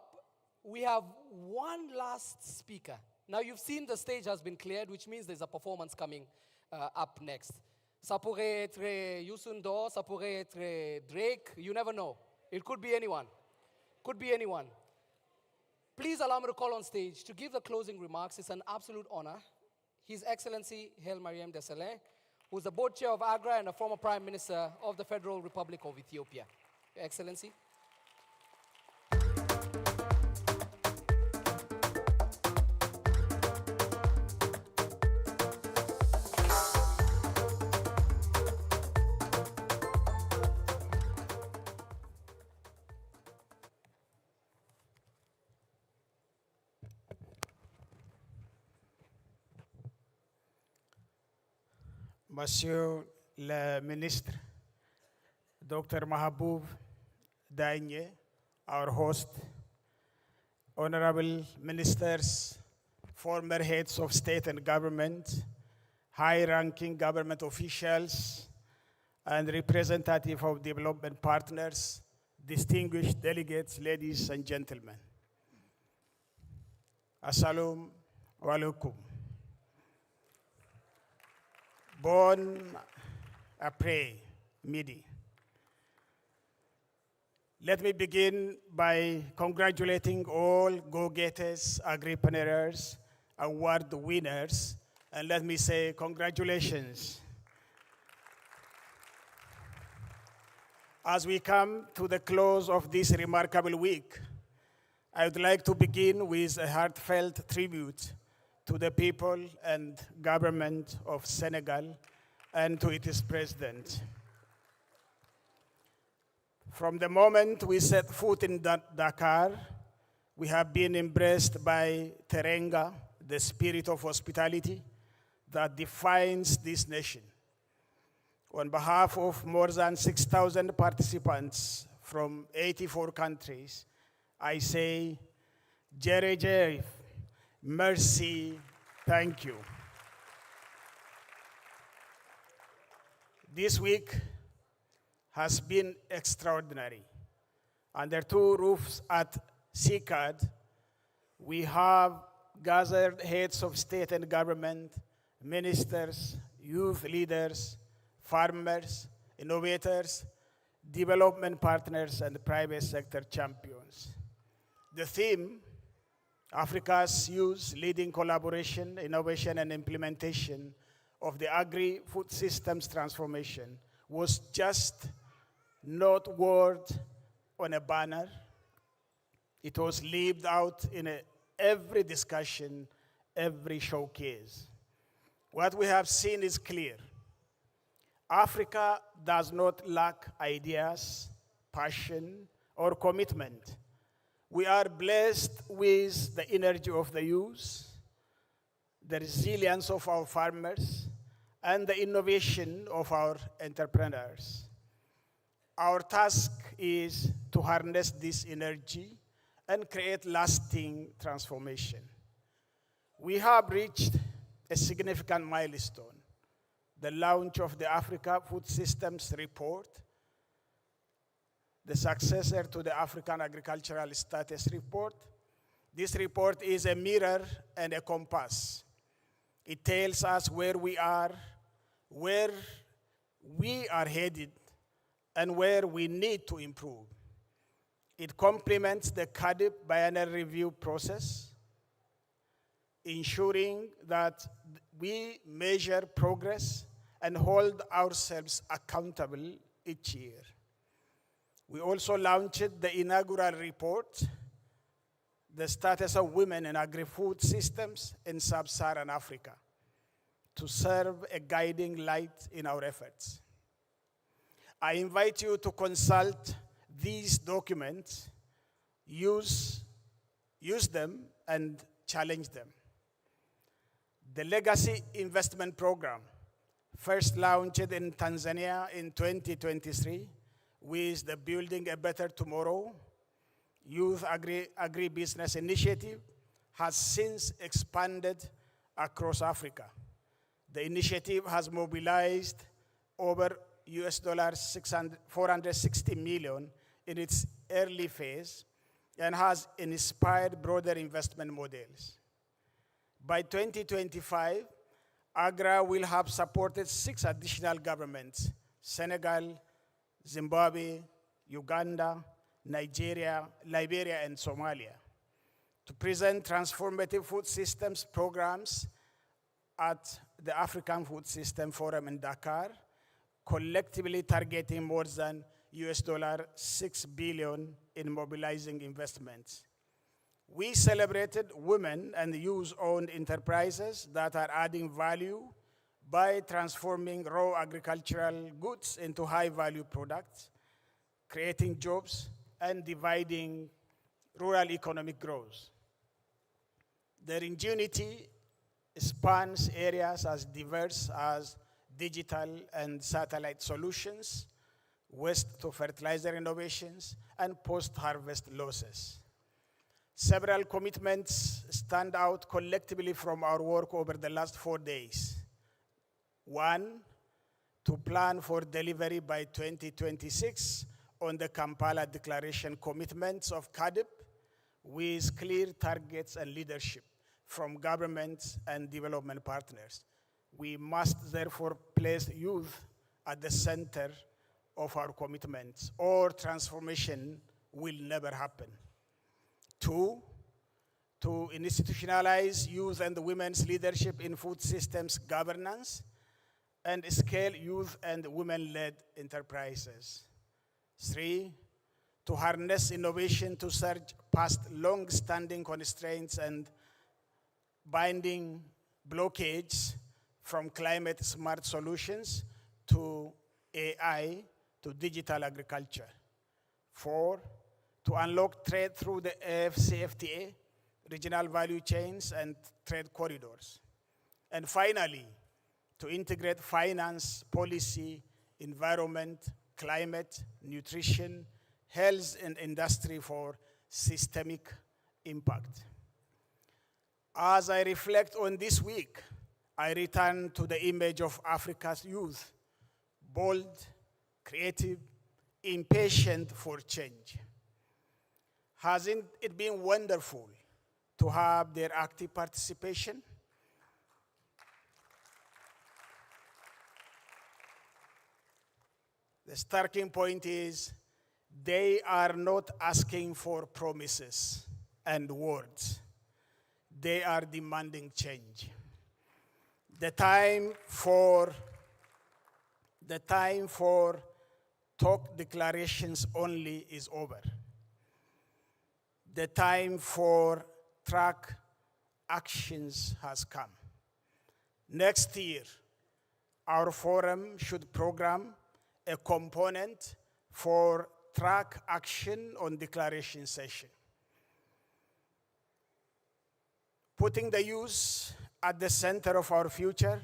We have one last speaker. Now you've seen the stage has been cleared, which means there's a performance coming up next. Ça pourrait être Youssou, ça pourrait être Drake, you never know. It could be anyone. Could be anyone. Please allow me to call on stage to give the closing remarks. It's an absolute honor. His Excellency Haile Mariam Desalegn, who's the board chair of AGRA and a former Prime Minister of the Federal Republic of Ethiopia. Your Excellency. Monsieur le Ministre, Dr. Mahaboub Dagne, our host, honorable ministers, former heads of state and government, high-ranking government officials, and representative of development partners, distinguished delegates, ladies and gentlemen. Assalamu alaikum. Bon après-midi. Let me begin by congratulating all Go-Getters, Agripreneurs, award winners, and let me say congratulations. As we come to the close of this remarkable week, I would like to begin with a heartfelt tribute to the people and government of Senegal and to its president. From the moment we set foot in Dakar, we have been embraced by Terenga, the spirit of hospitality that defines this nation. On behalf of more than 6,000 participants from 84 countries, I say, Jere, merci, thank you. This week has been extraordinary. Under two roofs at CICAD, we have gathered heads of state and government, ministers, youth leaders, farmers, innovators, development partners, and private sector champions. The theme, Africa's youth leading collaboration, innovation, and implementation of the agri-food systems transformation, was just not word on a banner. It was lived out in every discussion, every showcase. What we have seen is clear. Africa does not lack ideas, passion, or commitment. We are blessed with the energy of the youth, the resilience of our farmers, and the innovation of our entrepreneurs. Our task is to harness this energy and create lasting transformation. We have reached a significant milestone, the launch of the Africa Food Systems Report, the successor to the African Agricultural Status Report. This report is a mirror and a compass. It tells us where we are headed, and where we need to improve. It complements the CADIP biennial review process, ensuring that we measure progress and hold ourselves accountable each year. We also launched the inaugural report, The Status of Women in Agri-Food Systems in Sub-Saharan Africa, to serve a guiding light in our efforts. I invite you to consult these documents, use them, and challenge them. The Legacy Investment Program, first launched in Tanzania in 2023 with the Building a Better Tomorrow Youth Agri-Business Initiative, has since expanded across Africa. The initiative has mobilized over $460 million in its early phase and has inspired broader investment models. By 2025, AGRA will have supported 6 additional governments: Senegal, Zimbabwe, Uganda, Nigeria, Liberia, and Somalia, to present transformative food systems programs at the African Food System Forum in Dakar, collectively targeting more than $6 billion in mobilizing investments. We celebrated women and youth-owned enterprises that are adding value by transforming raw agricultural goods into high-value products, creating jobs, and dividing rural economic growth. Their ingenuity spans areas as diverse as digital and satellite solutions, waste to fertilizer innovations, and post-harvest losses. Several commitments stand out collectively from our work over the last 4 days. 1, to plan for delivery by 2026 on the Kampala Declaration commitments of CADIP with clear targets and leadership from governments and development partners. We must therefore place youth at the center of our commitments, or transformation will never happen. 2, to institutionalize youth and women's leadership in food systems governance and scale youth and women-led enterprises. 3, to harness innovation to surge past long-standing constraints and binding blockades, from climate-smart solutions to AI to digital agriculture. 4, to unlock trade through the AFCFTA, regional value chains, and trade corridors. And finally, to integrate finance, policy, environment, climate, nutrition, health, and industry for systemic impact. As I reflect on this week, I return to the image of Africa's youth, bold, creative, impatient for change. Hasn't it been wonderful to have their active participation? The starting point is they are not asking for promises and words. They are demanding change. The time for talk declarations only is over. The time for track actions has come. Next year, our forum should program a component for track action on declaration session. Putting the youth at the center of our future,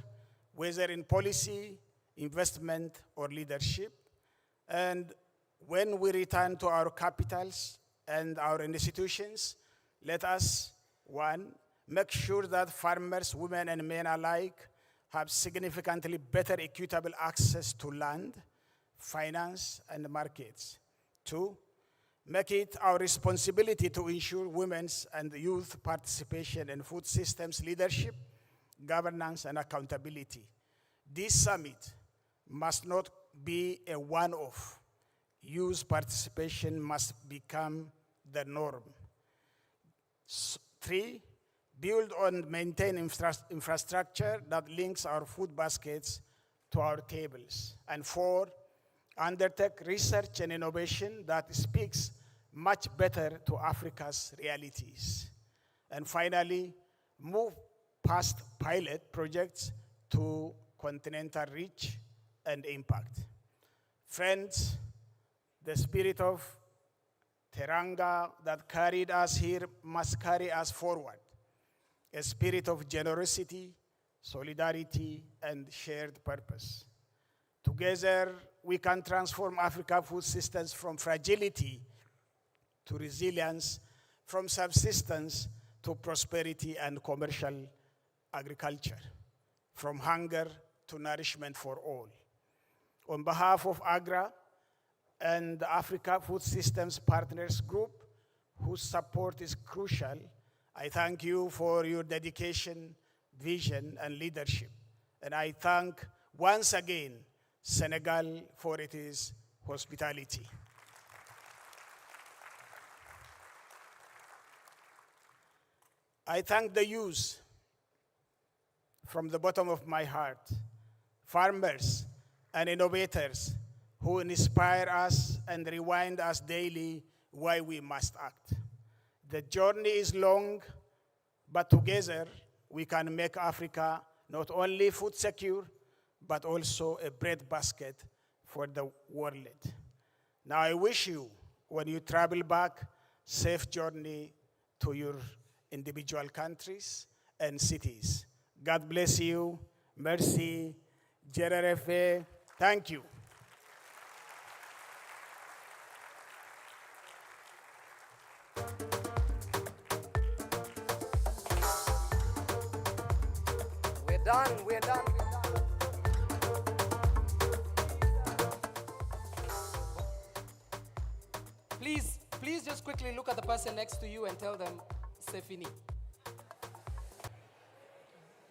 whether in policy, investment, or leadership. And when we return to our capitals and our institutions, let us, 1, make sure that farmers, women, and men alike have significantly better equitable access to land, finance, and markets. 2, make it our responsibility to ensure women's and youth participation in food systems leadership, governance, and accountability. This summit must not be a one-off. Youth participation must become the norm. 3, build and maintain infrastructure that links our food baskets to our tables. And 4, undertake research and innovation that speaks much better to Africa's realities. And finally, move past pilot projects to continental reach and impact. Friends, the spirit of Teranga that carried us here must carry us forward. A spirit of generosity, solidarity, and shared purpose. Together, we can transform Africa food systems from fragility to resilience, from subsistence to prosperity and commercial agriculture, from hunger to nourishment for all. On behalf of AGRA and the Africa Food Systems Partners Group, whose support is crucial, I thank you for your dedication, vision, and leadership. And I thank once again Senegal for its hospitality. I thank the youth from the bottom of my heart, farmers and innovators who inspire us and remind us daily why we must act. The journey is long, but together we can make Africa not only food secure, but also a bread basket for the world. Now I wish you, when you travel back, safe journey to your individual countries and cities. God bless you. Merci. Jererefe. Thank you. We're done, we're done. Please just quickly look at the person next to you and tell them, c'est fini.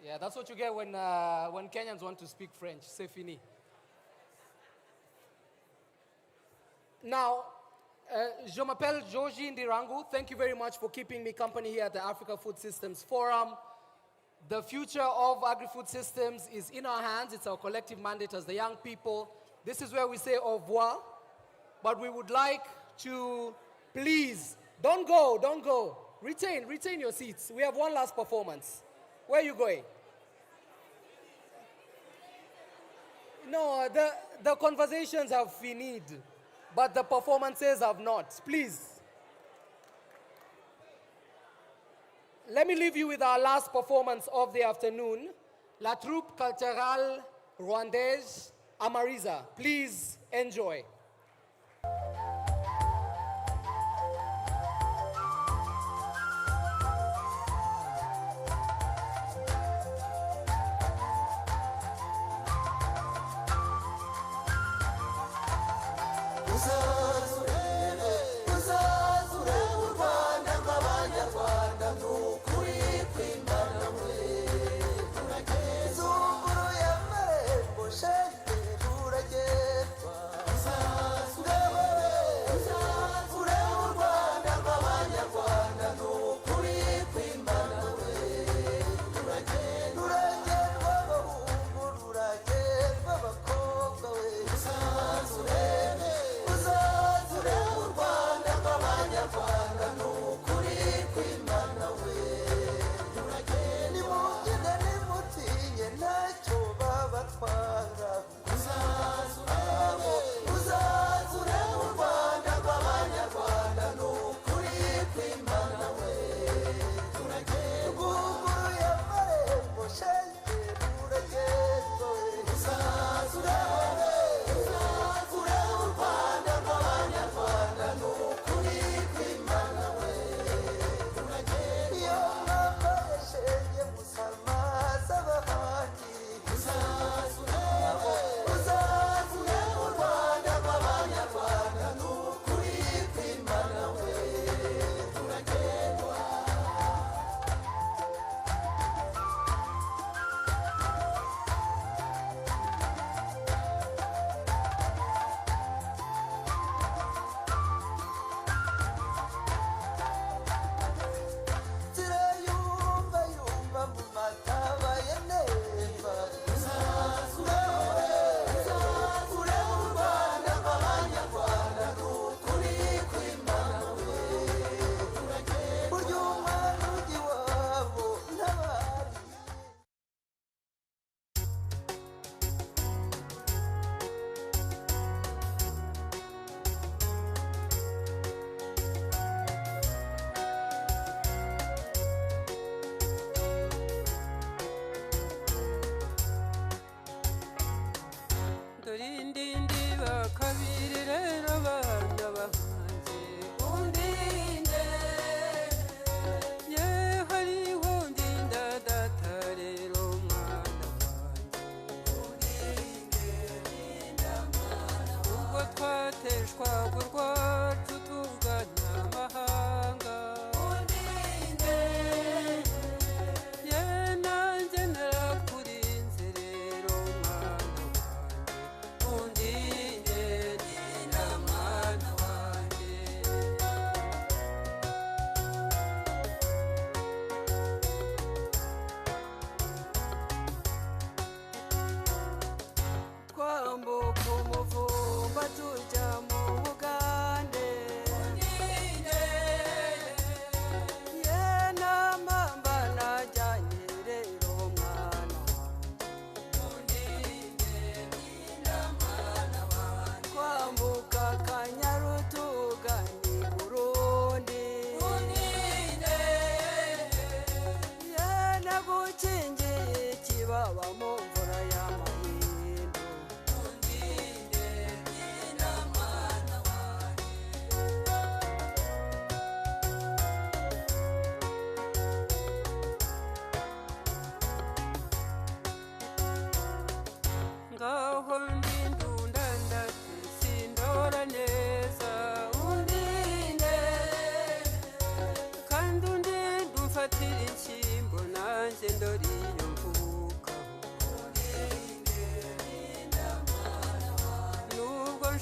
Yeah, that's what you get when Kenyans want to speak French, c'est fini. Now, je m'appelle Georgie Ndirangu. Thank you very much for keeping me company here at the Africa Food Systems Forum. The future of agri-food systems is in our hands. It's our collective mandate as the young people. This is where we say au revoir. But we would like to, please, don't go. Retain your seats. We have one last performance. Where are you going? No, the conversations have finished, but the performances have not. Please. Let me leave you with our last performance of the afternoon, La Troupe Culturale Rwandaise Amariza. Please enjoy.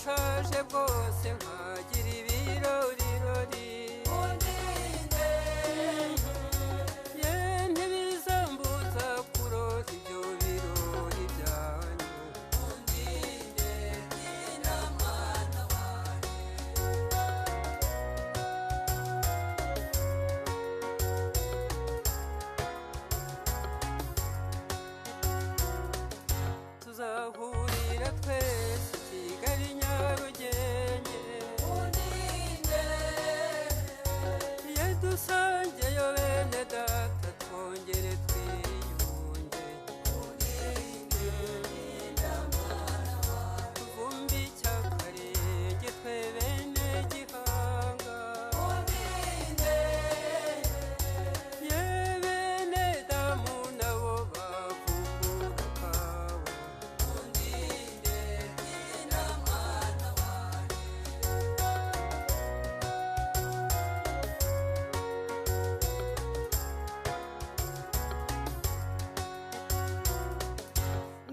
Shine. ubushoboje bwose nkagira ibirorirori ye ntibizambuza kurota ibyo birori byanyu tuzahurira twese Kigali Nyarugenge iyo dusangeyo bene data twongere twiyunge tuvumbi icyakarenge twe bene Gihanga ye bene Damu nabo bavumbura kawa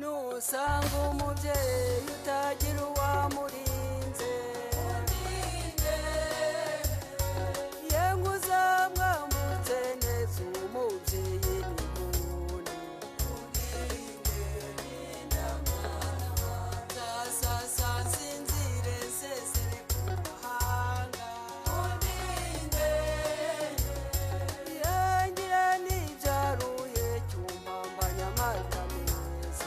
nusanga umubyeyi utagira uwamurinze yengu uzamwambutse neza umubyeyi zasasa nsinzire nsezere ku mahanga yangira n'ibyaruye cyumbambanya amata meza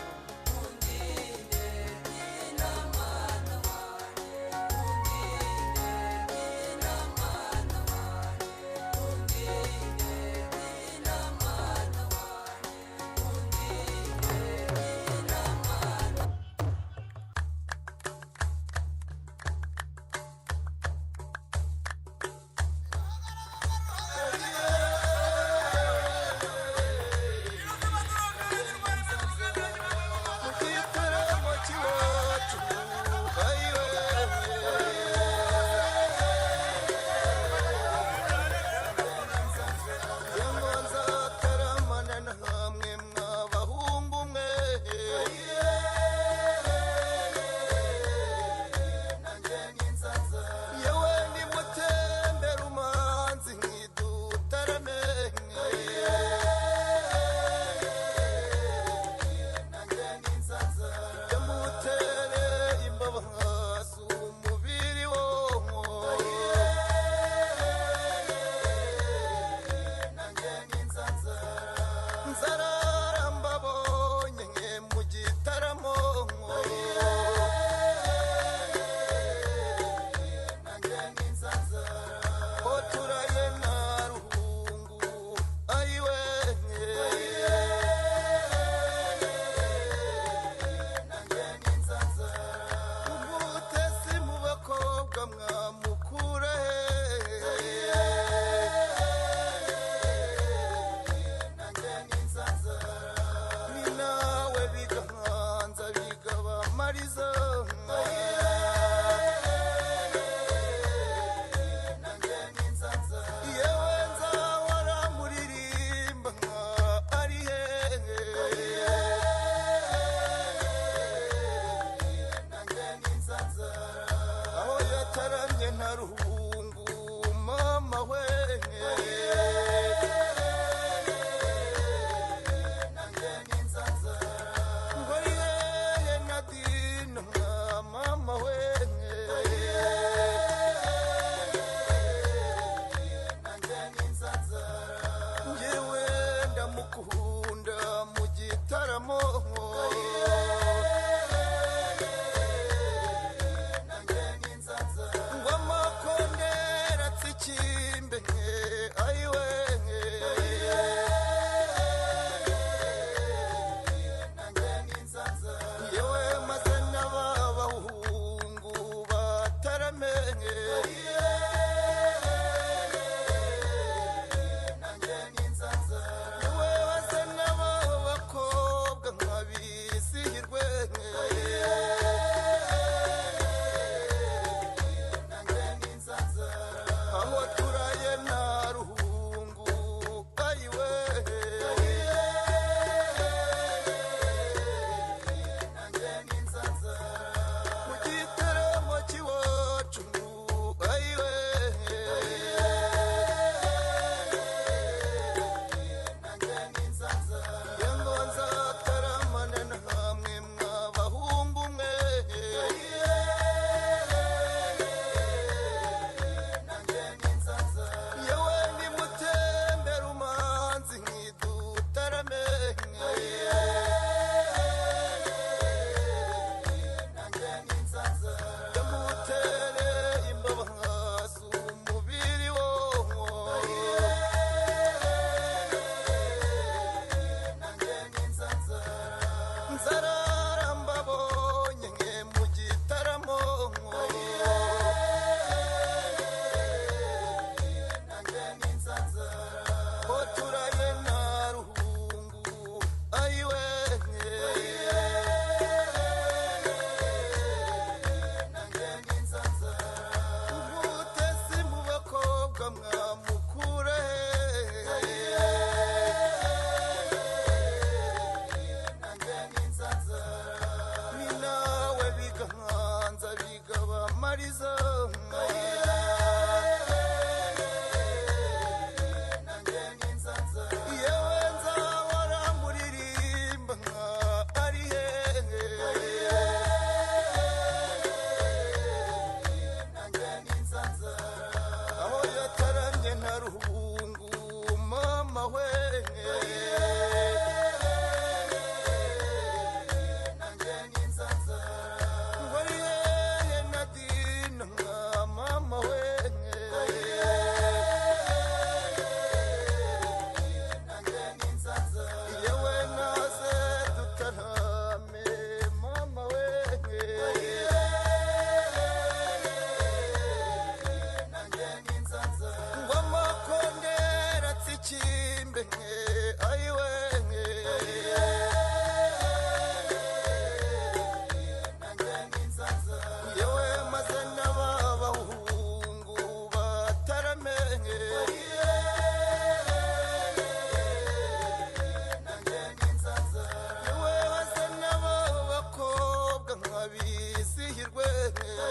Ngoma ko marizo yewe nzahora muririmba ari hehe aho yataramye nta ruhungu mama we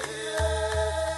Yeah.